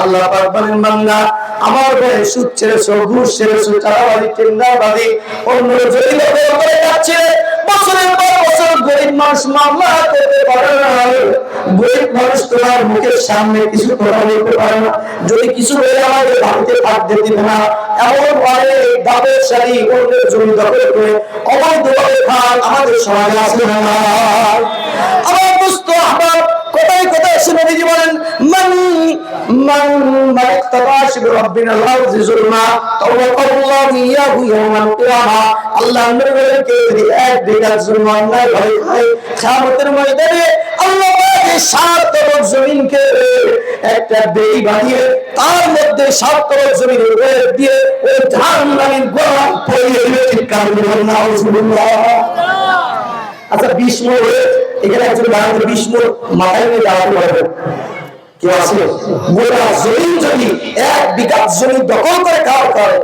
আল্লাহ পাক বলেন বান্দা আমার ভয়ে সুদ ছেড়েছো, ঘুষ ছেড়েছো, চাঁদাবাজি টেন্ডারবাজি অন্য জড়িত করে যাচ্ছে, বছরের পর বছর গরিব মানুষ মামলা করতে পারে না, গরিব মানুষ তোমার মুখের সামনে কিছু কথা বলতে পারে না, যদি কিছু হয়ে আমাদের ভাবতে পারতে দিবে না, এমন অনেক ব্যবসায়ী অন্যের জমি দখল করে অবৈধভাবে খান আমাদের সমাজে আছে না? আমার দোস্ত আহবাব কোথায় কোথায় শুনে দিদি বলেন মান মান মাক্তাবাশ বিরব্বিনা আল-আরজি যুলমা তাওয়াক্কাল্লাহু ইয়াহু ইয়াওমাল কিয়ামা। আল্লাহ নবীকে যদি এক বিঘা জমি অন্যায় ভাবে খায়, কিয়ামতের ময়দানে আল্লাহ পাক 7 তরফ জমিনকে একটা বেড়ি বাঁধিয়ে তার মধ্যে 7 তরফ জমিনের উপরে দিয়ে ওই জাহান্নামীর গোলাম পরিয়ে দিবে। কারণ নাউজুবিল্লাহ। আচ্ছা 20 মণ এখানে একজন বাঙালি 20 মণ মাথায় নিয়ে দাঁড়াতে পারবে কেউ আছে? গোটা জমিন যদি 1 বিঘা জমি দখল করে খাওয়া করে,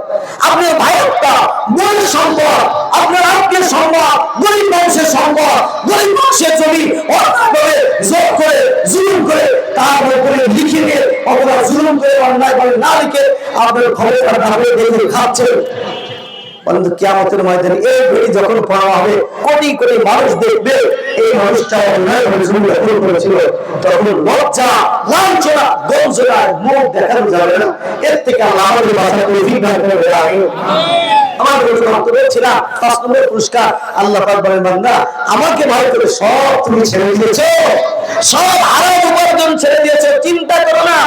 আপনার ভাইয়েরটা বইয়ের সম্পদ, আপনার আত্মীয় সম্পদ, গরিব মানুষের সম্পদ, গরিব মানুষের জমি অর্থাৎ জোর করে জুলুম করে অন্যায় করে না লিখে আপনার ক্ষমতার ভাবে দেখে খাচ্ছেন। কিন্তু কিয়ামতের ময়দানে এই বেড়ি যখন পড়া হবে, কোটি কোটি মানুষ দেখবে এই মানুষটা অন্যায় ভাবে জুলুম করেছিল, তখন লজ্জা লাঞ্ছনা গঞ্জনায় মুখ দেখানো যাবে না। এর থেকে আল্লাহ আমাদের বাঁচার তৌফিক দান করবে। আমিন। আমাদের বক্তব্য ছিল ৫ নম্বর পুরস্কার। আল্লাহ পাক বলেন, বান্দা আমাকে ভয় করে সব তুমি ছেড়ে দিয়েছো, সব হারাম উপার্জন ছেড়ে দিয়েছো, চিন্তা করো না।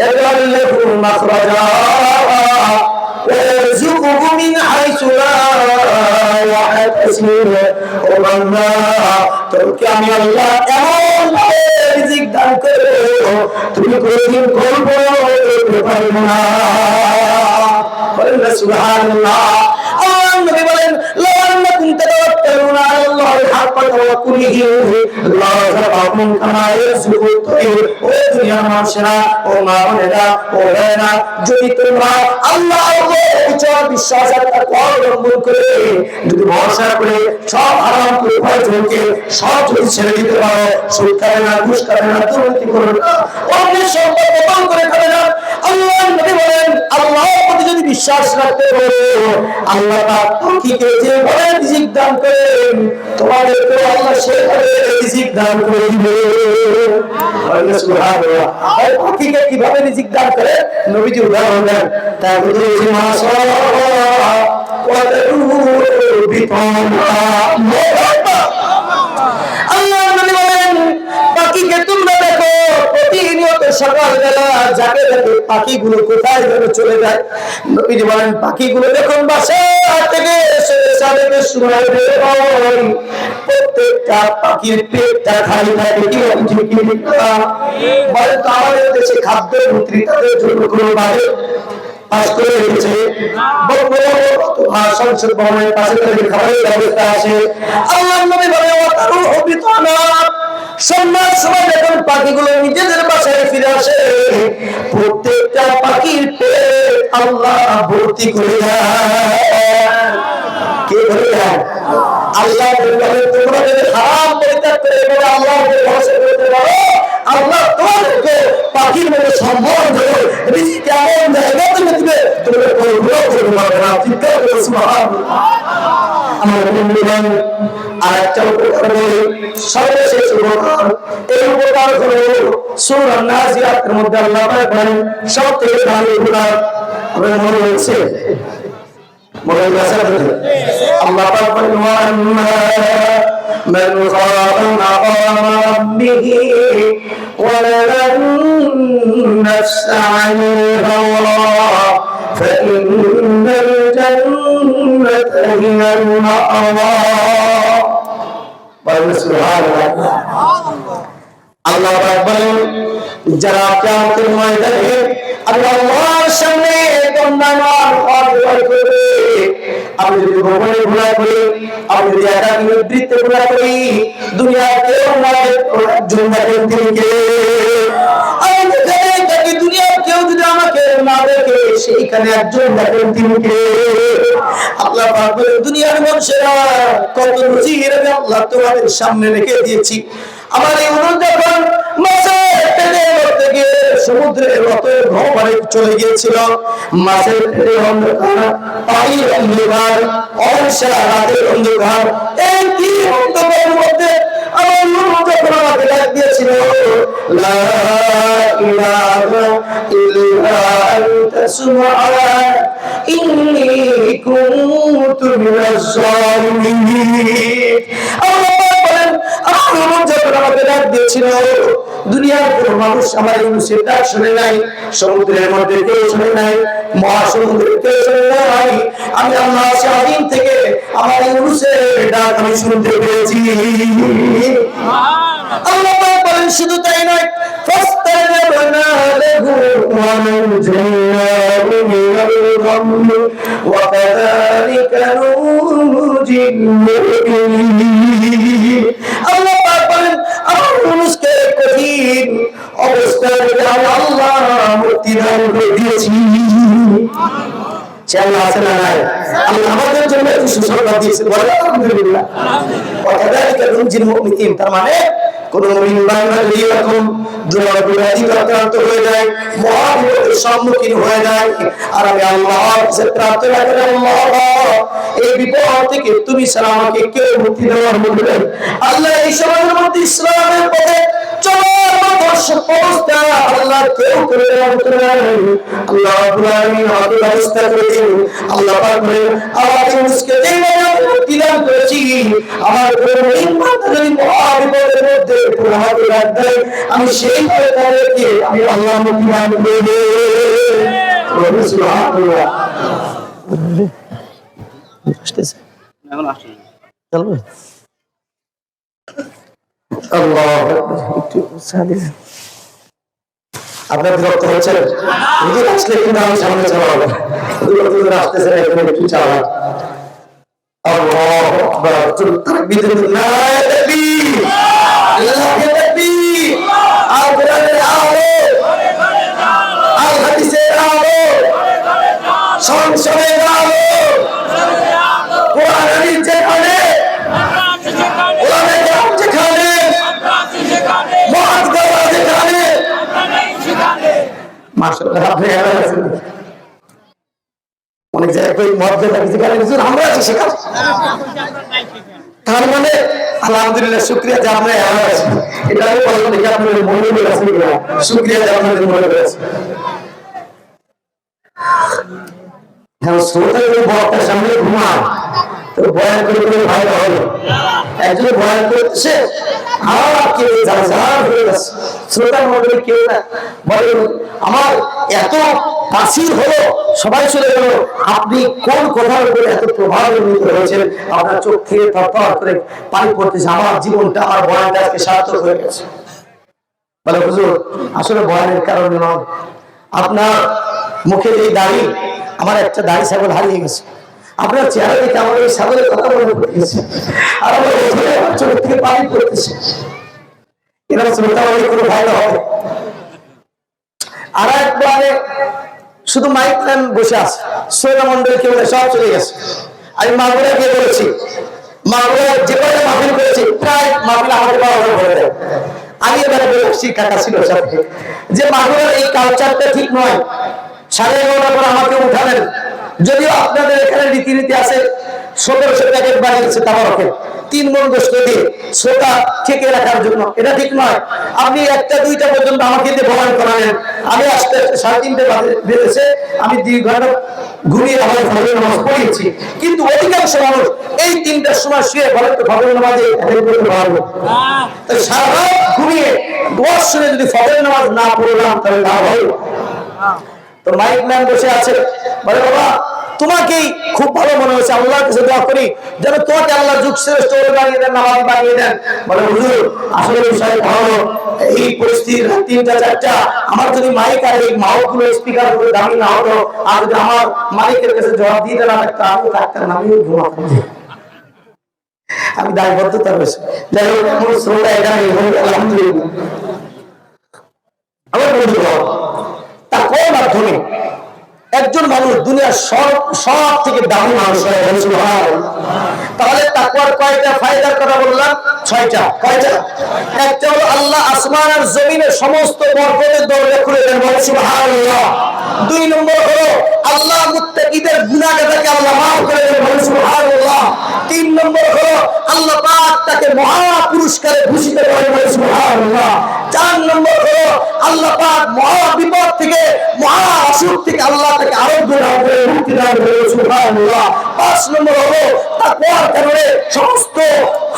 يجعل له مخرجا ويرزقه من حيث لا يحتسب وبندا তোকে আমি আল্লাহ এমন রিজিক দান করব তুমি কোনদিন কল্পনা করতে পারবে না। বলেন সুবহানাল্লাহ। আল্লাহ নবী বলেন, লা আন্নাকুম তাতাওয়াক্কালুনা আলাল্লাহি হাক্কা তাওয়াক্কুলিহি লা যারাকুম কামা ইয়ারযুকু তাইর। ও দুনিয়ার মানুষেরা, ও মা বোনেরা, ও ভাইরা, যদি তোমরা আল্লাহর উপর বিশ্বাস আর তাকওয়া অবলম্বন করে যদি ভরসা করে সব হারাম করে উপার্জনকে সব যদি ছেড়ে দিতে পারো, সুদ খাবে না, ঘুষ খাবে না, দুর্নীতি করবে না, অন্যের সম্পদ দখল করে খাবে না, আল্লাহ নবী বলেন আল্লাহর প্রতি যদি বিশ্বাস রাখতে পারো, আল্লাহ পাক তোমাকে যে বলে রিজিক দান করেন, তোমাদেরকে আল্লাহ সেভাবে রিজিক দান করে দিবে। সুবহানাল্লাহ। আর পাখিকে কিভাবে রিজিক দান করে নবীজি উদাহরণ দেন। তারপরে আল্লাহ নবী বলেন, পাখিকে তোমরা দেখো প্রতিনিয়ত সকালবেলা জাগে জাগে পাখিগুলো কোথায় যেন চলে যায়। নবীজি বলেন, পাখিগুলো যখন বাসা থেকে সাড়ে সময় বের হয়, প্রত্যেকটা পাখির পেটটা খালি থাকে। কি বলেন তো আমাদের দেশে খাদ্য মন্ত্রী তাদের জন্য কোনো বাইরে পাস করে রেখেছে, সংসদ ভবনের পাশে তাদের খাবারের ব্যবস্থা আছে। আল্লাহ নবী বলেন, সন্ধ্যার সময় যখন পাখিগুলো নিজেদের বাসায় ফিরে আসে, প্রত্যেকটা পাখির পেট আল্লাহ ভর্তি করে দেয়। কে করে দেয়? আল্লাহ বলেন, তোমরা যদি হারাম পরিত্যাগ করে আল্লাহকে ভরসা করতে পারো, আল্লাহ তোমাদেরকে পাখির মতো সম্মান দেবে, রিজিক এমন জায়গাতে দিবে তোমরা কোনো ভুল করতে পারবে না। চিন্তা করে সুবহানাল্লাহ। আমার বন্ধুগণ, আরেকটা উপকার বলি, সর্বশেষ উপকার। এই উপকার হলো সূরা নাজিয়াতের মধ্যে আল্লাহ পাক বলেন সবথেকে ভালো উপকার। আপনাদের মনে হয়েছে? মনে হয়েছে? আল্লাহ পাক বলেন, من خاف مقام ربه ونهى النفس عن الهوى فإن الجنة هي المأوى। আল্লাহ পাক বলেন, যারা কিয়ামতের ময়দানে আল্লাহর সামনে দণ্ডায়মান করবে, আমি যদি ভগবানের গুনাহ করি, আমি যদি একাকী নিবৃত্তে গুনাহ করি, দুনিয়ার কেউ না একজন দেখেন তিনি কে? আমি যেখানে থাকি দুনিয়ার কেউ যদি আমাকে না দেখে, সেইখানে একজন দেখেন তিনি কে? আল্লাহ পাক বলেন, দুনিয়ার মানুষেরা কত নজির আমি আল্লাহ তোমাদের সামনে রেখে দিয়েছি। আমার এই অনুরোধ যখন মাছের পেটে মরতে গিয়ে সমুদ্রের রথের গহ্বরে চলে গিয়েছিল, মাছের পেটে অন্ধকার, পানির অন্ধকার, অবসা রাতের অন্ধকার, এই কি অন্ধকারের মধ্যে আমার অনুরোধ যখন আমাকে ডাক দিয়েছিল, লা ইলাহা ইল্লা আনতা সুবহানাক ইন্নী কুনতু মিনাজ জালিমিন। আল্লাহ বলেন, আমার যখন আমাকে ডাক দিয়েছিল, দুনিয়ার কোন মানুষ আমার ইউনুসের ডাক শুনে নাই, সমুদ্রের মধ্যে কেউ শুনে নাই, মহাসমুদ্রে কেউ শুনে নাই, আমি আল্লাহ সারাদিন থেকে আমার ইউনুসের ডাক আমি শুনতে পেয়েছি। আল্লাহ পাক বলেন, শুধু তাই নয়, ফাস্তাজাবনা লাহু ওয়া নাজাইনাহু মিনাল গাম্মি ওয়া কাযালিকা নুনজিল মুমিনিন। আল্লাহ পাক বলেন, আমার ইউনুসকে কঠিন অবস্থায় আমি আল্লাহ মুক্তি দান করে দিয়েছি। আল্লাহ আছে না নাই? আল্লাহ আমাদের জন্য একটু সুসংবাদ দিয়েছেন, বলেন আলহামদুলিল্লাহ। ওয়া কাযালিকা নুনজিল মুমিনিন, তার মানে কোন মুমিন বান্দা যদি এরকম দুর্বল আক্রান্ত হয়ে যায়, মহাবিপদের সম্মুখীন হয়ে যায়, আর আমি আল্লাহর কাছে প্রার্থনা করি, আল্লাহ এই বিপদ থেকে তুমি ছাড়া আমাকে কেউ মুক্তি দেওয়ার মধ্যে আল্লাহ এই সময়ের মধ্যে ইসলামের পথে চলার মতো অবস্থা আল্লাহ কেউ করে দেওয়ার মতো আল্লাহ রাব্বুল আলামিন আমাকে ব্যবস্থা করে দিন। আল্লাহ পাক বলেন আওয়াজ মুসকে দেই মুক্তি দান করেছি, আমার মুমিন বান্দা যদি মহাবিপদের মধ্যে প্রহাত রাখ দেয়, আমি সেই পথে তাদেরকে আমি আল্লাহ মুক্তি দান করে দেব। সুবহানাল্লাহ। আসতেছে এখন আসছে চলবে আল্লাহ একটু সাদিস আপনার বিরক্ত হচ্ছে নিজে আসলে কিন্তু আমি সামনে চালাবো দূর আসতেছে এখানে একটু চালাবো আল্লাহু আকবার তাকবীর নারায়ে আল্লাহু তাকবীর আল কোরআনের আলো আল হাদিসের আলো সংসদের আলো কোরআনের যেখানে ওলামায়ে কেরাম যেখানে মুআদ্দারা যেখানে মাশাআল্লাহ আপনি আছেন অনেক জায়গায় মুআদ্দারা যেখানে হুজুর আমরা আছি সেখানে তার মানে আলহামদুলিল্লাহ শুকরিয়া যে আমরা আছি এটা আমি বলবো দেখি আপনাদের মনে করে আছে কিনা শুকরিয়া যে আপনাদের মনে করে আছে হ্যাঁ শ্রোতা যদি বক্তার সামনে ঘুমায় তো বয়ান করে করে ভালো হবে একজন বয়ান করতেছে আর কেউ জাজার হয়ে গেছে শ্রোতার মধ্যে কেউ না বলে আমার এত তাসির হলো সবাই চলে গেল আপনি কোন কথার উপরে এত প্রভাবিত হয়েছেন আপনার চোখ থেকে থরথর করে পানি পড়তেছে আমার জীবনটা আমার বয়ানটা আজকে সার্থক হয়ে গেছে বলে হুজুর আসলে বয়ানের কারণে নয় আপনার মুখে এই দাড়ি আমার একটা দাড়ি ছাগল হারিয়ে গেছে আপনার চেহারা দেখে আমার ওই ছাগলের কথা মনে পড়ে গেছে আর আমার চোখ থেকে পানি পড়তেছে এরকম শ্রোতা হলে কোনো ভালো হবে আর একবারে শুধু মাইক ম্যান বসে আছে শ্রোতা মন্ডলী কেউ সব চলে গেছে আমি মাগুরা গিয়ে বলেছি মাগুরা যে কয়টা মাহফিল করেছি প্রায় মাহফিল আমাদের বাবা করে দেয় আমি এবারে বলেছি কাকা ছিল সাথে যে মাগুরার এই কালচারটা ঠিক নয় 11:30 পর আমাকে উঠালেন যদিও আপনাদের এখানে রীতিনীতি আছে 1700 প্যাকেট বানিয়েছে তাবারকে 3 মণ গোশত দিয়ে শ্রোতা ঠেকে রাখার জন্য এটা ঠিক নয় আপনি 1টা 2টা পর্যন্ত আমাকে দিয়ে বয়ান করালেন আমি আসতে 3:30 বেজেছে আমি 2 ঘন্টা ঘুমিয়ে আমার ফজর নামাজ পড়িয়েছি কিন্তু অধিকাংশ মানুষ এই 3টার সময় শুয়ে বলে তো ফজর নামাজে অ্যাটেন্ড করতে পারবো তাই সারা রাত ঘুমিয়ে দোয়া শুনে যদি ফজর নামাজ না পড়লাম তাহলে লাভ হবে তো মাইক ম্যান বসে আছে বলে বাবা তোমাকেই খুব ভালো মনে হয়েছে আল্লাহর কাছে দোয়া করি যেন তোমাকে আল্লাহ যুগ শ্রেষ্ঠ বানিয়ে দেন নামাজি বানিয়ে দেন বলে হুজুর আসলে বিষয় ভালো এই পরিস্থিতি 3টা 4টা আমার যদি মাইক আর এই মাউথগুলো স্পিকার করে দামি না হতো আর যদি আমার মাইকের কাছে জবাব দিতে না থাকতো আমি থাকতাম আমি ঘুমাতাম আমি দায়বদ্ধতা রয়েছে যাই হোক আমার শ্রোতা এখানে আলহামদুলিল্লাহ আমার বন্ধু তাকওয়ার মাধ্যমে একজন মানুষ দুনিয়ার সব থেকে দামি মানুষ হয় তাহলে তাকওয়ার কয়টা ফায়দার কথা বললাম 6টা কয়টা একটা হলো আল্লাহ আসমান আর জমিনের সমস্ত বরকতের দরজা খুলে দেন বলেন সুবহানাল্লাহ 2 নম্বর হলো আল্লাহ মুত্তাকিদের গুনাহগারকে আল্লাহ maaf করে দেন বলেন সুবহানাল্লাহ 3 নম্বর হলো আল্লাহ পাক তাকে মহা পুরস্কারে ভূষিত করেন বলেন সুবহানাল্লাহ 4 নম্বর হলো আল্লাহ পাক মহা বিপদ থেকে মহা অসুখ থেকে আল্লাহ তাকে আরোগ্য দান করে মুক্তি দান করে সুবহানাল্লাহ 5 নম্বর হলো তাকওয়ার কারণে সমস্ত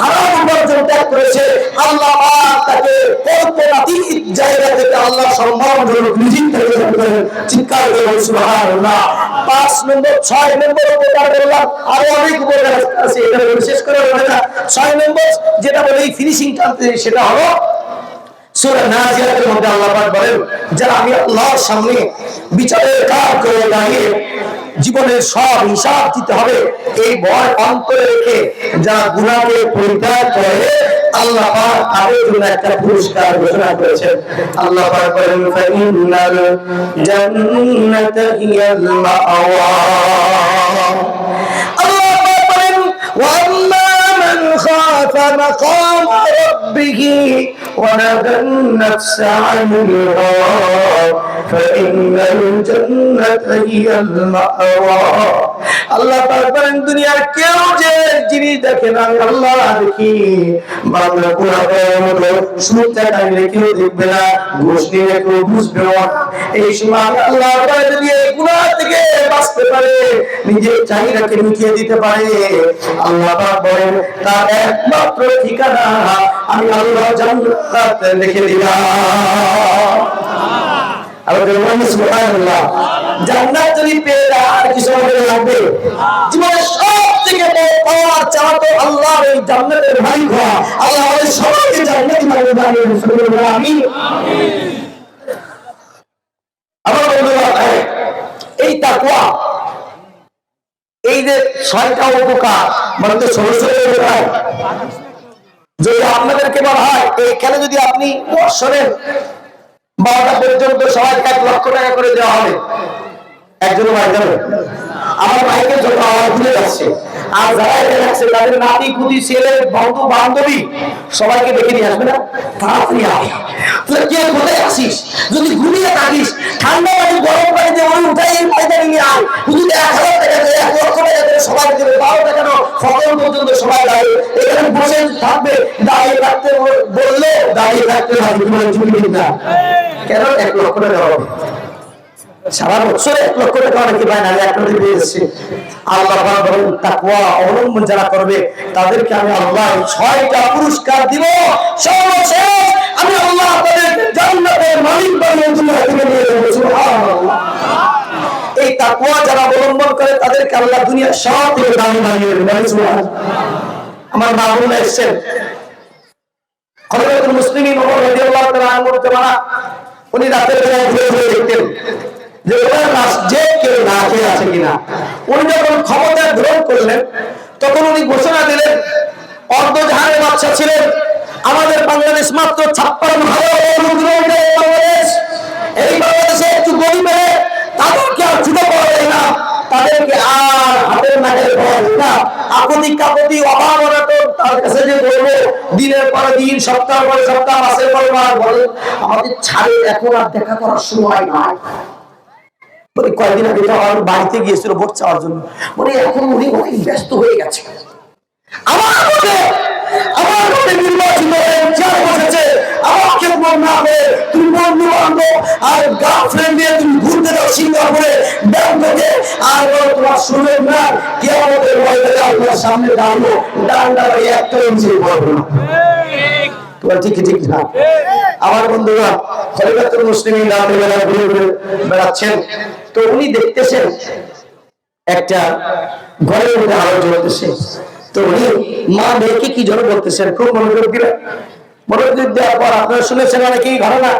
হারাম উপার্জন ত্যাগ করেছে আল্লাহ পাক তাকে কল্পনাতীত জায়গা থেকে আল্লাহ সম্মানজনক রিজিক থেকে চিৎকার করে সুবহানাল্লাহ 5 নম্বর 6 নম্বর উপকার করলাম আরো অনেক উপকার আছে এটা বিশেষ করে 6 নম্বর যেটা বলে ফিনিশিং টানতে সেটা হলো সূরা নাজিয়াতের মধ্যে আল্লাহ পাক বলেন যারা আমি আল্লাহর সামনে বিচারের কাজ করে দাঁড়িয়ে জীবনের সব হিসাব দিতে হবে এই ভয় অন্তরে রেখে যারা গুনাহকে পরিত্যাগ করে আল্লাহ পাক তাদের জন্য একটা পুরস্কার ঘোষণা করেছেন আল্লাহ পাক বলেন ফাইনাল জান্নাতা হিয়াল মাআওয়া আল্লাহ পাক বলেন ওয়া আম্মা মান খাফা মাকাম ربه ونهى النفس عن الهوى فإن الجنة هي المأوى আল্লাহ পাক বলেন দুনিয়ার কেউ যে জিনিস দেখে না আমি আল্লাহ দেখি বান্দা গুনাহ করার মতো সুযোগটা চাইলে কেউ দেখবে না ঘুষ নিয়ে কেউ বুঝবে না এই সময় আল্লাহ পাক যদি এই গুনাহ থেকে বাঁচতে পারে নিজের চাহিদাকে মিটিয়ে দিতে পারে আল্লাহ পাক বলেন তার একমাত্র ঠিকানা আমি আল্লাহ জান্নাত লিখে দিলাম সুবহানাল্লাহ জান্নাত যদি পেয়ে আর কিছু আমাদের লাগবে জীবনের সবথেকে বড় পাওয়ার চাওয়া তো আল্লাহর এই জান্নাতের মালিক হওয়া আল্লাহ আমাদের সবাইকে জান্নাতি মালিক বানিয়ে দিন সুবহানাল্লাহ আমিন আমার বন্ধুরা এই তাকওয়া এই যে ছয়টা উপকার মানে তো ছোট ছোট উপকার যদি আপনাদেরকে বলা হয় এইখানে যদি আপনি বছরের 12টা পর্যন্ত সবাইকে 1 লক্ষ টাকা করে দেওয়া হবে একজনের ভাই যাবে আমার ভাইকে যত আওয়াজ দিয়ে যাচ্ছে আর যারা এখানে আছে তাদের নাতি কুতি ছেলে বন্ধু বান্ধবী সবাইকে ডেকে নিয়ে আসবে না তাড়াতাড়ি আয় তুই কে কোথায় আসিস যদি ঘুমিয়ে থাকিস ঠান্ডা পানি গরম পানি দিয়ে ওই উঠাই এই ময়দানে নিয়ে আয় যদি 1000 টাকা দেয় 1 লক্ষ টাকা দেয় সবাই দেবে 12 টাকা কেন ফজর পর্যন্ত সবাই দাঁড়িয়ে এখানে বসে থাকবে দাঁড়িয়ে থাকতে বললে দাঁড়িয়ে থাকতে হবে তোমার চুরি না কেন 1 লক্ষ টাকা হবে সারা বছরে 1 লক্ষ টাকা অনেকে পায় না একটা দিয়ে এসেছে আল্লাহ বলেন তাকওয়া অবলম্বন যারা করবে তাদেরকে আমি আল্লাহ 6টা পুরস্কার দিব সর্বশেষ আমি আল্লাহ তাদেরকে জান্নাতের মালিক বানিয়ে নিয়ে দেব সুবহানাল্লাহ এই তাকওয়া যারা অবলম্বন করে তাদেরকে আল্লাহ দুনিয়ার সব থেকে দামি বানিয়ে দেবেন সুবহানাল্লাহ আমার বাবুরা এসেছেন খলিফাতুল মুসলিমিন ওমর রাদিয়াল্লাহু তাআলা আনহু জামানা উনি রাতের বেলা ঘুরে ঘুরে দেখতেন যে ওনার রাজ্যে কেউ না খেয়ে আছে কিনা উনি যখন ক্ষমতা গ্রহণ করলেন তখন উনি ঘোষণা দিলেন অর্ধজাহানের বাদশা ছিলেন আমাদের বাংলাদেশ মাত্র 56 বাংলাদেশ এই বাংলাদেশে একটু গরিব তাদেরকে আর ছোট করা যায় না তাদেরকে আর হাতের নাগালে পাওয়া যায় না আপত্তি কাপতি অভাব অনটন তার কাছে যে বলবো দিনের পর দিন সপ্তাহ পরে সপ্তাহ মাসের পর মাস বলে আমাদের ছাড়ে এখন আর দেখা করার সময় নাই বলে কয়েকদিন আগে আমার বাড়িতে গিয়েছিল ভোট চাওয়ার জন্য বলে এখন উনি অনেক ব্যস্ত হয়ে গেছে আমার মতে নির্বাচিত হয়ে চেয়ার বসেছে আমাকে না হয়ে তুমি বন্ধু বান্ধব আর গার্লফ্রেন্ড নিয়ে তুমি ঘুরতে যাও সিঙ্গাপুরে ব্যাংককে আর তোমার সুযোগ না কিয়ামতের ময়দানে আল্লাহর সামনে দাঁড়াবো ডান্ডা বাড়িয়ে একটা ইঞ্চি বলবো না তোমার ঠিক না আমার বন্ধুরা খলিফাতুল মুসলিমিন রাতের বেলা ঘুরে ঘুরে বেড়াচ্ছেন তো উনি দেখতেছেন একটা ঘরের মধ্যে আলো জ্বলতেছে তো উনি মা মেয়েকে কি জন্য বলতেছেন খুব মনোযোগ দিলেন মনোযোগ দেওয়ার পর আপনারা শুনেছেন অনেকেই ঘটনা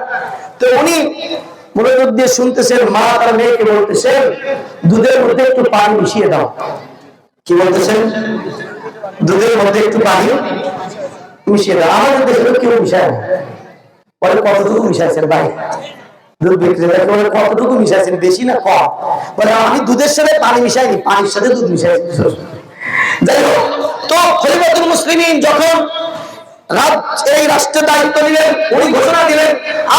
তো উনি মনোযোগ দিয়ে শুনতেছেন মা তার মেয়েকে বলতেছেন দুধের মধ্যে একটু পানি মিশিয়ে দাও কি বলতেছেন দুধের মধ্যে একটু পানি মিশিয়ে দাও আমাদের দেশে কেউ মিশায় না বলে কতটুকু মিশাইছেন ভাই দুধ বিক্রেতা বলে কতটুকু মিশাইছেন বেশি না কম বলে আমি দুধের সাথে পানি মিশাইনি পানির সাথে দুধ মিশাইছি যাই হোক তো খলিফাতুল মুসলিমিন যখন এই রাষ্ট্রের দায়িত্ব নিলেন উনি ঘোষণা দিলেন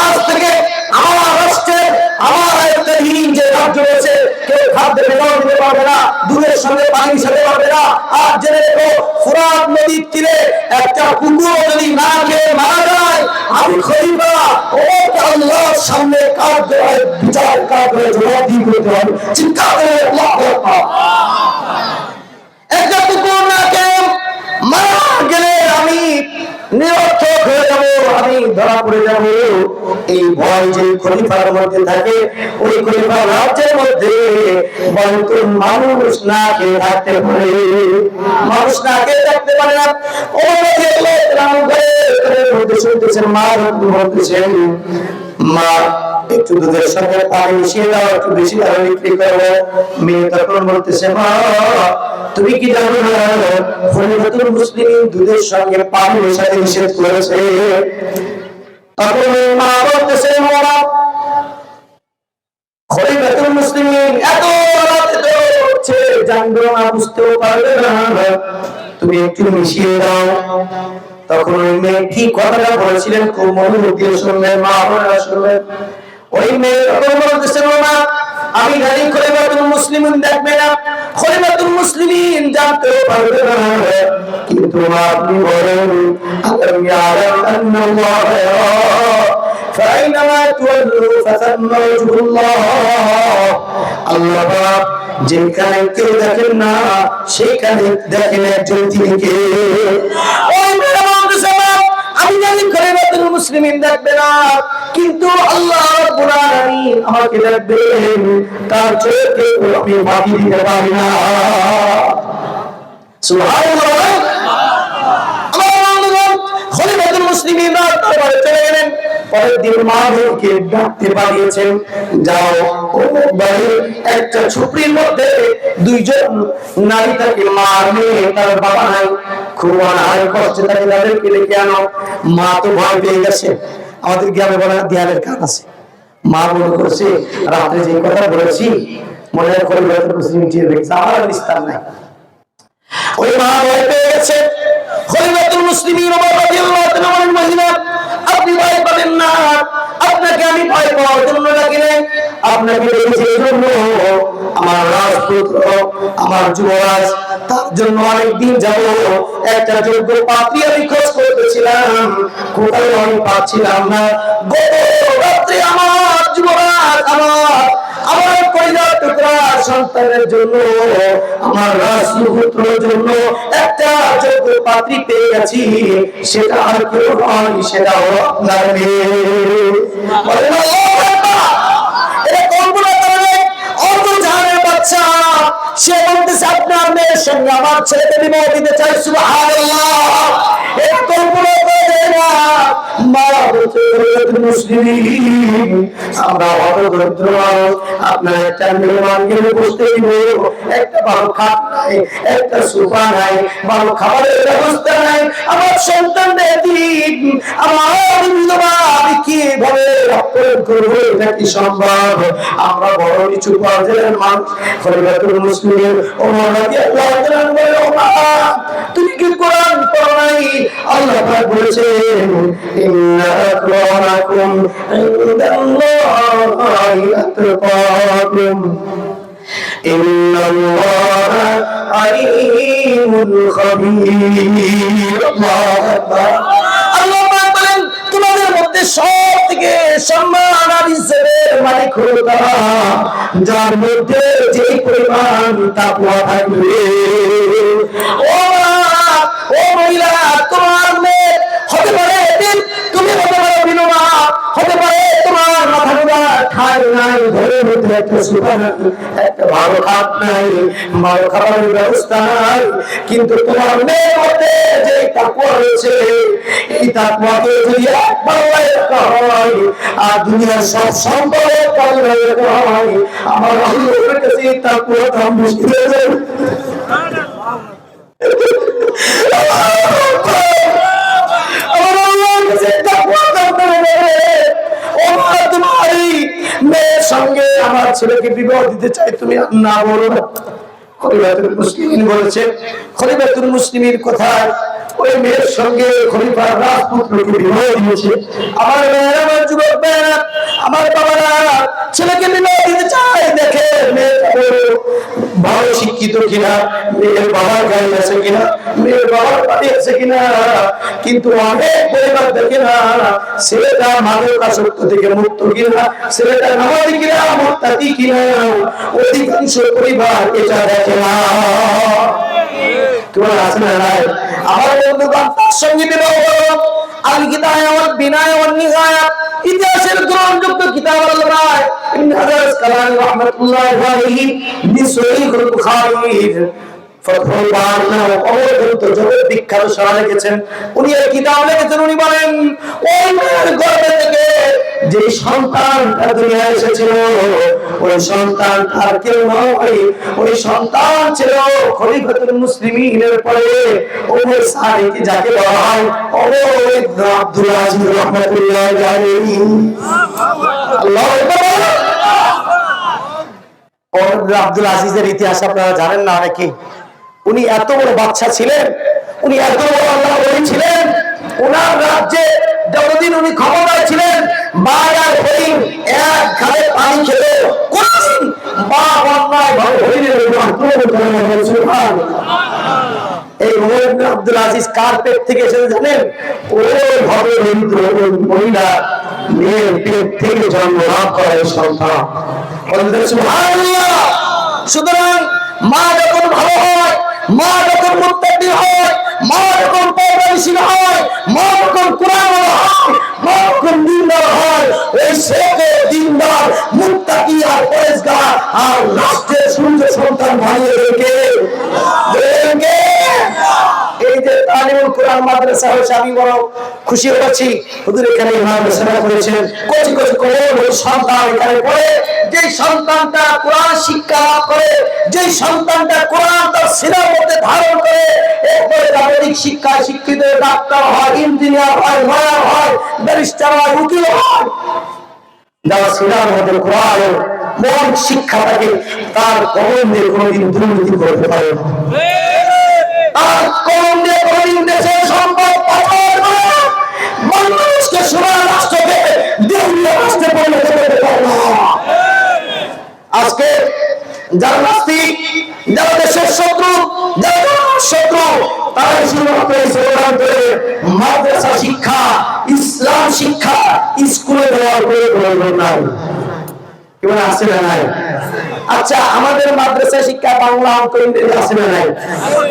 আজ থেকে আমার রাষ্ট্রে আমার আয়ত্তাধীন যে রাজ্য রয়েছে কেউ খাদ্য বেতন দিতে পারবে না দুধের সঙ্গে পানি মিশাতে পারবে না আর জেনে রেখো ফোরাত নদীর তীরে একটা কুকুর যদি না খেয়ে মারা যায় আমি খলিফা ওকে আল্লাহর সামনে কাঠ দেওয়া বিচার কাঠ করে জবাবদিহি করতে হবে চিৎকার করে আল্লাহু আকবার একটা কুকুর না খেয়ে মারা গেলে আমি নিরর্থক হয়ে যাবো আমি ধরা পড়ে যাবো এই ভয় যে খলিফার মধ্যে থাকে ওই খলিফার রাজ্যের মধ্যে বলতো মানুষ না খেয়ে থাকতে পারে মানুষ না খেয়ে থাকতে পারে না শুনতেছেন মা বলতেছেন মা একটু দুধের সঙ্গে পানি মিশিয়ে দাও একটু বেশি দামে বিক্রি করো মেয়ে তখন বলতেছে মা তুমি কি জানো না খলিফাতুল মুসলিমিন দুধের সঙ্গে পানি মেশাতে নিষেধ করেছে তখন মা বলতেছে মা খলিফাতুল মুসলিমিন এত রাতে তো হচ্ছে জানবে না বুঝতেও পারবে না তুমি একটু মিশিয়ে দাও তখন ওই মেয়ে কি কথাটা বলেছিলেন খুব মনোযোগ দিয়ে শুনলেন, মা বোনেরা শুনলেন। ওই মেয়ে তখন বলতেছেন, মা আমি জানি খলিফাতুল মুসলিমিন দেখবে না, খলিফাতুল মুসলিমিন জানতে পারবে না, কিন্তু আপনি বলেন আল্লাহ ইয়ালাম আন্নাল্লাহ ইয়ারা ফাইনামা তুওয়াল্লু ফাসাম্মা ওয়াজহুল্লাহ। আল্লাহ পাক যেখানে কেউ দেখেন না সেখানে দেখেন একজন তিনি কে। আমি জানি খলিফাতুল মুসলিমিন দেখবে না, কিন্তু আল্লাহ রাব্বুল আলামিন আমাকে দেখবেন, তার চোখে আমি মাটি দিতে পারি না। সুবহানাল্লাহ। খলিফাতুল মুসলিমিন দরবারে চলে গেলেন। পরের দিন মাকে ডাকতে পাঠিয়েছেন, যাও অমুক বাড়ির একটা ঝুপড়ির মধ্যে দুইজন নারী থাকে, মা নেই, তার বাবা নাই, খুব অনাহারে কষ্টে থাকে, তাদেরকে ডেকে আনো। মা তো ভয় পেয়ে গেছে, আমাদের গ্রামে বলে দেয়ালের কান আছে। মা মনে করছে রাত্রে যে কথা বলেছি মনে হয় খলিফাতুল মুসলিমিন টের পেয়েছে, আমার বিস্তার নাই। ওই মা ভয় পেয়ে গেছে। খলিফাতুল মুসলিমিন ওমর রাদিয়াল্লাহু তাআলা বলেন, মহিলা আপনি ভয় পাবেন না, আপনাকে আমি ভয় পাওয়ার জন্য ডাকি নাই, আপনাকে ডেকেছি এই জন্য আমার রাজপুত্র, আমার যুবরাজ, তার জন্য অনেকদিন যাব একটা যোগ্য পাত্রী আমি খোঁজ করতেছিলাম, কোথাও আমি পাচ্ছিলাম না। গত রাত্রে আমার যুবরাজ আমার কলিজার টুকরা সন্তানের জন্য, আমার রাজপুত্রের জন্য একটা যোগ্য পাত্রী পেয়ে গেছি, সেটা আর কেউ নয়, সেটা হলো আপনার মেয়ে। বলেন আল্লাহু এটা কল্পনা করে অর্ধ জাহানের বাচ্চা, সে বলতেছে আপনার মেয়ের সঙ্গে আমার ছেলেকে বিবাহ দিতে চাই। সুবহানাল্লাহ। এটা কল্পনা করে না। আমরা অদরিদ্র মানুষ, আপনার একটা মেহমান গেলে বসতে দিব, একটা ভালো খাট নাই, একটা সোফা নাই, ভালো খাবারের ব্যবস্থা নাই, আমার সন্তানদের দিন আমার বিধবা আমি কিভাবে রক্ষণ করবো, এটা কি সম্ভব? আমরা বড় কিছু পর্যায়ের মানুষ। খলিফাতুল মুসলিমিন ওমর রাদিয়াল্লাহু তাআলা বলেন, ও মা তুমি কি কোরআন পড়ো নাই? আল্লাহ পাক বলেছেন, ইন্না আক্রামাকুম ইনদাল্লাহি আতকাকুম ইন্নাল্লাহা আলিমুল খাবীর। আল্লাহু আকবার। আল্লাহ পাক বলেন, তোমাদের মধ্যে সবথেকে সম্মান আর ইজ্জতের মালিক হলো তারা যার মধ্যে যে পরিমাণ তাকওয়া থাকবে। ও মহিলা, তোমার মেয়ে হতে পারে তুমি হতে পারো বিধবা, হতে পারে তোমার মাথা গোড়া ঠাই নাই, ঘরের মধ্যে একটা সোফা নাই, একটা ভালো খাট নাই, ভালো খাবারের ব্যবস্থা নাই, কিন্তু তোমার মেয়ের মধ্যে যে তাকওয়া রয়েছে, এই তাকওয়াকে যদি একবার রাখা হয় আর দুনিয়ার সব সম্পদের কাজে রাখা হয়, আমার আল্লাহর কাছে তাকওয়া দাম বেশি হয়ে যাবে। মেয়ের সঙ্গে আমার ছেলেকে বিবাহ দিতে চাই, তুমি না বলো না। খলিফাতুল মুসলিমিন বলেছে, খলিফাতুল মুসলিমিন কোথায় ওই মেয়ের সঙ্গে খলিফার রাজপুত্রকে বিবাহ দিয়েছে। আমার মেয়েরা, আমার যুবক মেয়েরা, আমার বাবারা ছেলেকে বিবাহ দিতে চায়, দেখে মেয়েটা ভালো শিক্ষিত কিনা, মেয়ের বাবার গাড়ি আছে কিনা, মেয়ের বাবার বাড়ি আছে কিনা, কিন্তু অনেক পরিবার দেখে না ছেলেটা মাদকাসক্ত থেকে মুক্ত কিনা, ছেলেটা নামাজি কিনা, মুত্তাকি কিনা, অধিকাংশ পরিবার এটা দেখে না। তোমার আছে না নাই? আমার বন্ধুগণ, তার সঙ্গে বিবাহ করো। আল কিতাব ওয়াল বিনায়া ওয়ান নিহায়া, ইতিহাসের গ্রহণযোগ্য কিতাব আল-রায় ইবনে হাজার আসকালানি রাহমাতুল্লাহি আলাইহি বিসহিহুল বুখারীর ফাতহুল বার নামে অমরগ্রন্থ জগৎ বিখ্যাত সারা লিখেছেন। উনি এই কিতাব লিখেছেন, উনি বলেন ওই মেয়ের গর্ভে থেকে যে সন্তানটা দুনিয়ায় এসেছিল, ওই সন্তান আর কেউ নয়, ওই সন্তান ছিল খলিফাতুল মুসলিমিনের পরে ওমর সাদিক, যাকে বলা হয় ওমর ইবনে আব্দুল আজিজ রাহমাতুল্লাহি আলাইহি। আল্লাহু আকবার। ওমর ইবনে আব্দুল আজিজের ইতিহাস আপনারা জানেন না অনেকে। উনি এত বড় বাদশা ছিলেন, উনি এত বড় আল্লাহর ওলি ছিলেন, ওনার রাজ্যে যতদিন উনি ক্ষমতায় ছিলেন, বাঘ আর হরিণ এক ঘাটে পানি খেত, কোনদিন বাঘ অন্যায় ভাবে হরিণের উপর আক্রমণ করে না। এই ওমর ইবনে আব্দুল আজিজ কার পেট থেকে এসেছে জানেন? ওই ভদ্রদরিদ্র মহিলা মেয়ের পেট থেকে জন্মলাভ করা সন্তান। সুবহানাল্লাহ। সুতরাং মা যখন ভালো হয়, মা যখন মুত্তাকি হয়, মা যখন পর্দাশীল হয়, মা যখন কোরআন হয়, মা যখন দিনদার হয়, ওই ছেলে দিনদার মুত্তাকি আর পরেজগার আর রাষ্ট্রের সূর্য সন্তান বানিয়ে রেখে এই যে তালিমুল কোরআন মাদ্রাসা হয়েছে, আমি বড় খুশি হয়েছি। হুজুর এখানে মাদ্রাসা করেছেন, কোচি কোচি করে সন্তান এখানে পড়ে, যে সন্তানটা কোরআন শিক্ষা করে, যে সন্তানটা কোরআন তার সিনার মধ্যে ধারণ করে, এরপরে জাগতিক শিক্ষায় শিক্ষিত ডাক্তার হয়, ইঞ্জিনিয়ার হয়, লয়ার হয়, ব্যারিস্টার হয়, উকিল হয়, যারা সিনার মধ্যে কোরআন মৌলিক শিক্ষা থাকে, তার কলম দিয়ে কোনোদিন দুর্নীতি করতে পারে না। আর কলম দিয়ে কোনোদিন দেশের সম্পদ পাচার করে মানুষকে সোনার রাষ্ট্রকে দেউলিয়া রাষ্ট্রে পরিণত করতে পারে না। আজকে যারা নাস্তিক, যারা দেশের শত্রু, যারা শত্রু, তারা শুধুমাত্র স্লোগান করে মাদ্রাসা শিক্ষা, ইসলাম শিক্ষা স্কুলে দেওয়ার করে প্রয়োজন নাই। কেমন আছে না নাই? আচ্ছা, আমাদের মাদ্রাসা শিক্ষা বাংলা অঙ্ক ইংরেজি আছে না নাই?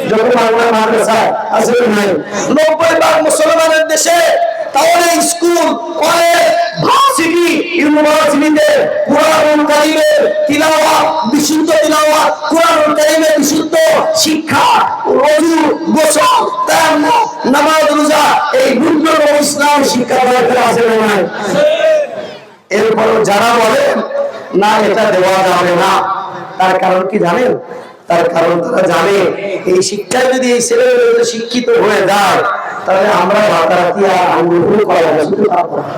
যত বাংলা মাদ্রাসা আছে না নাই? 90% মুসলমানের দেশে, তাহলে স্কুল, কলেজ, ভার্সিটি, ইউনিভার্সিটিতে কোরআনুল কারীমের তিলাওয়াত, বিশুদ্ধ তিলাওয়াত, কোরআনুল কারীমের বিশুদ্ধ শিক্ষা, ওযু, গোসল, তায়াম্মুম, নামাজ, রোজা, এই ন্যূনতম ইসলাম শিক্ষা দরকার আছে না নাই? এরপর যারা বলে না এটা দেওয়া যাবে না, তার কারণ কি জানেন? তার কারণ তারা জানে এই শিক্ষায় যদি এই ছেলেমেয়েরা শিক্ষিত হয়ে যায়, তাহলে আমরা রাতারাতি আর আঙ্গুল করা শুধু পারবো না,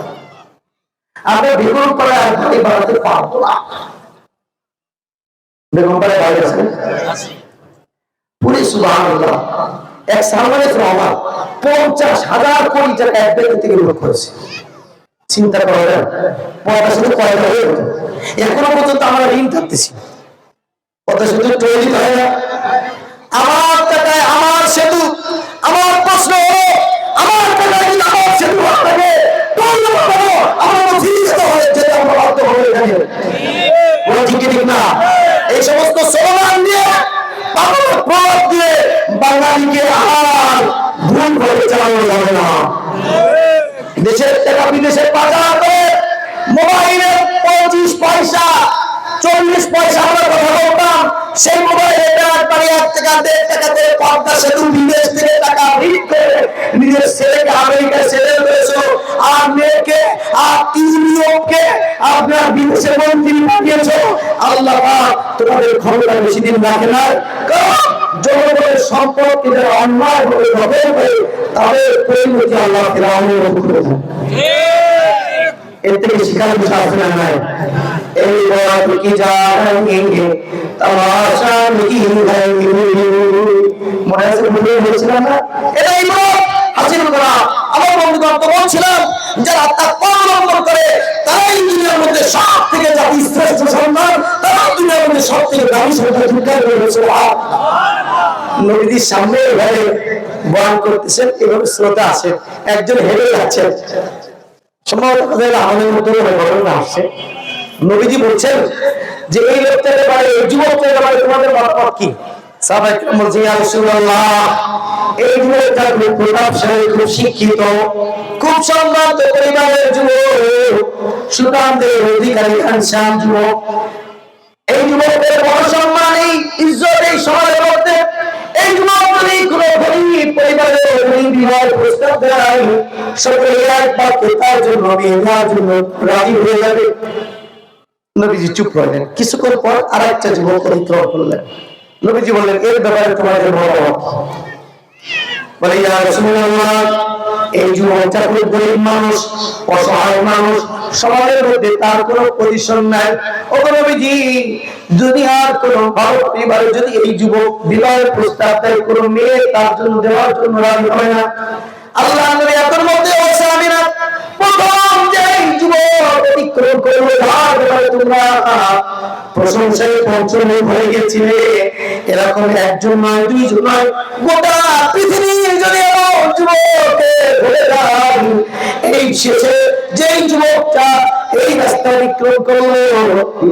আমরা বেগুন করা আর বাড়ি বাড়াতে পারবো না। বেগুন করা বাড়ি আছে পুরি সুবহানাল্লাহ। এক সালমানের রহমান 50,000 কোটি টাকা এক ব্যক্তি থেকে নিয়োগ করেছে। চিন্তা করেন, 50 কয়টা হয়ে গেল। এখনো পর্যন্ত আমরা ঋণ থাকতেছি, কথা শুধু তৈরি হয় না। আমার টাকায় আমার সেতু, আমার প্রশ্ন হলো আমার টাকায় যদি আমার সেতু আপনাকে আমার ফিরিস্ত হয়ে যেতে আমরা বাধ্য হবে এখানে, ঠিক ঠিক না? এই সমস্ত স্লোগান দিয়ে, পাগল প্রভাব দিয়ে বাঙালিকে আর ভুল ভাবে চালানো যাবে না। দেশের টাকা বিদেশে পাচার করে মোবাইলে 25 পয়সা 40 পয়সা আমরা কথা বলতাম, সেই মোবাইলে টাকা 1 টাকা 1.5 টাকাতে পদ্মা সেতু বিদেশ থেকে টাকা ঋণ করে নিজের ছেলেকে আমেরিকায় সেটেল করেছো, আর মেয়েকে আর ইউরোপকে আপনার বিদেশের মন্ত্রী বানিয়েছো। আল্লাহ পাক তোমাদের ক্ষমতা বেশি দিন রাখে না, কারণ জনগণের সম্পদকে যারা অন্যায় ভাবে দখল করে তাদের পরিণতি আল্লাহ ফিরআউনের মতো করে দেন। এর থেকে শিখার বিষয় আছে না নাই? এই রাত কি জানেঙ্গে তামাশা नहीं है, মনে আছে বলে বলেছিলাম না, এটাই হাসিল করা। আমার বন্ধুগণ তো বলছিলাম, যারা তাকওয়া অবলম্বন করে তারাই দুনিয়ার মধ্যে সব থেকে জাতি শ্রেষ্ঠ সন্তান, তারা দুনিয়ার মধ্যে সব থেকে দামি সন্তান উদ্ধার করেছে। সুবহানাল্লাহ। নবীজির সামনে এভাবে বয়ান করতেছেন, এভাবে শ্রোতা আছে, একজন হেরে যাচ্ছেন, আমাদের মতো ঘটনা আসছে। নবীজি বলছেন যে এই লোকটার ব্যাপারে, এই যুবকটার ব্যাপারে তোমাদের মতামত কি? সাহাবায়ে কেরাম বলছেন, ইয়া রাসূলুল্লাহ, এই যুবকটা খুব প্রতাপশালী, খুব শিক্ষিত, খুব সম্মানিত পরিবারের যুবক, সুনামদের অধিকারী, হ্যান্ডসাম যুবক। এই যুবকের বড় সম্মান, এই ইজ্জত এই সমাজের মধ্যে। এই যুবক যদি কোনো গরীব পরিবারের বিবাহ প্রস্তাব দেয়, সকলে একবার তার জন্য বিয়ের জন্য রাজি হয়ে যাবে। নবীজি চুপ করলেন, কিছুক্ষণ পর আর একটা যুবক অতিক্রম করলেন। নবীজি বললেন, এর ব্যাপারে তোমাদের মতামত? বলে, ইয়া রাসূলুল্লাহ, এই যুবকটা খুব গরীব মানুষ, অসহায় মানুষ, সমাজের মধ্যে তার কোনো পজিশন নাই। ও নবীজি, দুনিয়ার কোন ভালো পরিবারে যদি এই যুবক বিবাহের প্রস্তাব দেয়, কোনো মেয়ে তার জন্য দেওয়ার জন্য রাজি হয় না, আল্লাহ নবী এর মধ্যে বলছে আমি না প্রথম যে যুবক অতিক্রম করবে তোমরা প্রশংসায় পঞ্চমুখ হয়ে গেছিলে। এরকম একজন নয়, দুইজন নয়, গোটা পৃথিবীর যদি এমন যুবককে ধরে যান, এই শেষে যেই যুবকটা এই রাস্তা অতিক্রম করলো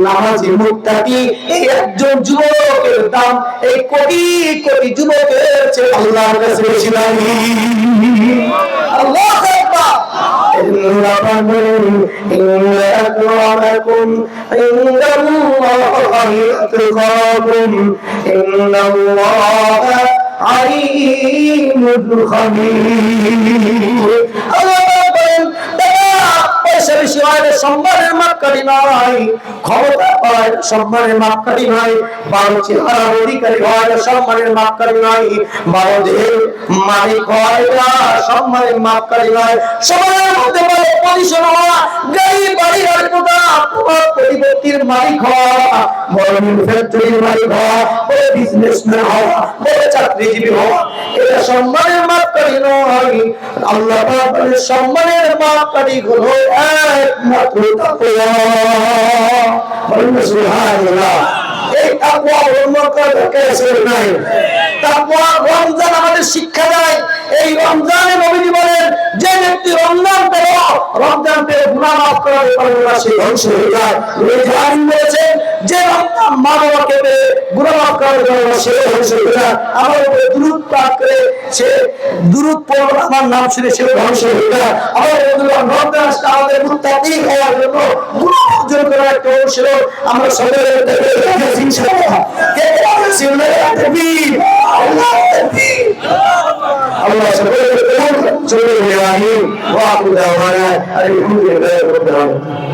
নামাজি মুত্তাকি, এই একজন যুবকের দাম এই কোটি কোটি যুবকের চেয়ে আল্লাহর কাছে বেশি দামি। আল্লাহু আকবার। إن أكرمكم عند الله أتقاكم إن الله عليم خبير। সম্মানের মাপকাঠি নয়, ক্ষমতা হয় সম্মানের মাপকাঠি নয়, বড় চেহারার অধিকারী হয় সম্মানের মাপকাঠি নয়, বড় দেহের মালিক হয় সম্মানের মাপকাঠি নয়, সমাজের মধ্যে বড় পজিশন হওয়া, গাড়ি বাড়ি আর কোটা প্রতিপত্তির মালিক হওয়া, বড় ম্যানুফ্যাকচারিং মালিক হওয়া, বড় বিজনেসম্যান হওয়া, বড় চাকরিজীবী হওয়া, এটা সম্মানের মাপকাঠি নয়। আল্লাহ পাকের সম্মানের মাপকাঠি হলো একমাত্র তাকওয়া। বলুন সুবহানাল্লাহ। এই তাকওয়া নাই। তাকওয়া রমজান আমাদের শিক্ষা দেয়। এই রমজানে নবীজি বলেন যে ব্যক্তি রমজান পেল, রমজান পেলে গুনাহ মাফ করার ব্যাপারে সে ধ্বংস হয়ে যায়। নবী বলেছেন যে রমজান মা বাবাকে পেলে গুনাহ মাফ করার ব্যাপারে সে ধ্বংস হয়ে যায়। আমার উপরে দুরূদ পাঠ করে সে দুরূদ পড়ল, আমার নাম শুনে সে ধ্বংস হয়ে যায়। আমার বন্ধুরা রমজান আসলে আমাদের মুত্তাকি হওয়ার জন্য গুনাহ অর্জন করার একটা অনুশীলন আমরা সবাই ইনশাআল্লাহ। কে বলছেন তাকবীর, আল্লাহু তাকবীর। আল্লাহ সকলকে কবুল করুন। ওয়া আখিরু দাওয়ানা আলহামদুলিল্লাহি রাব্বিল আলামিন।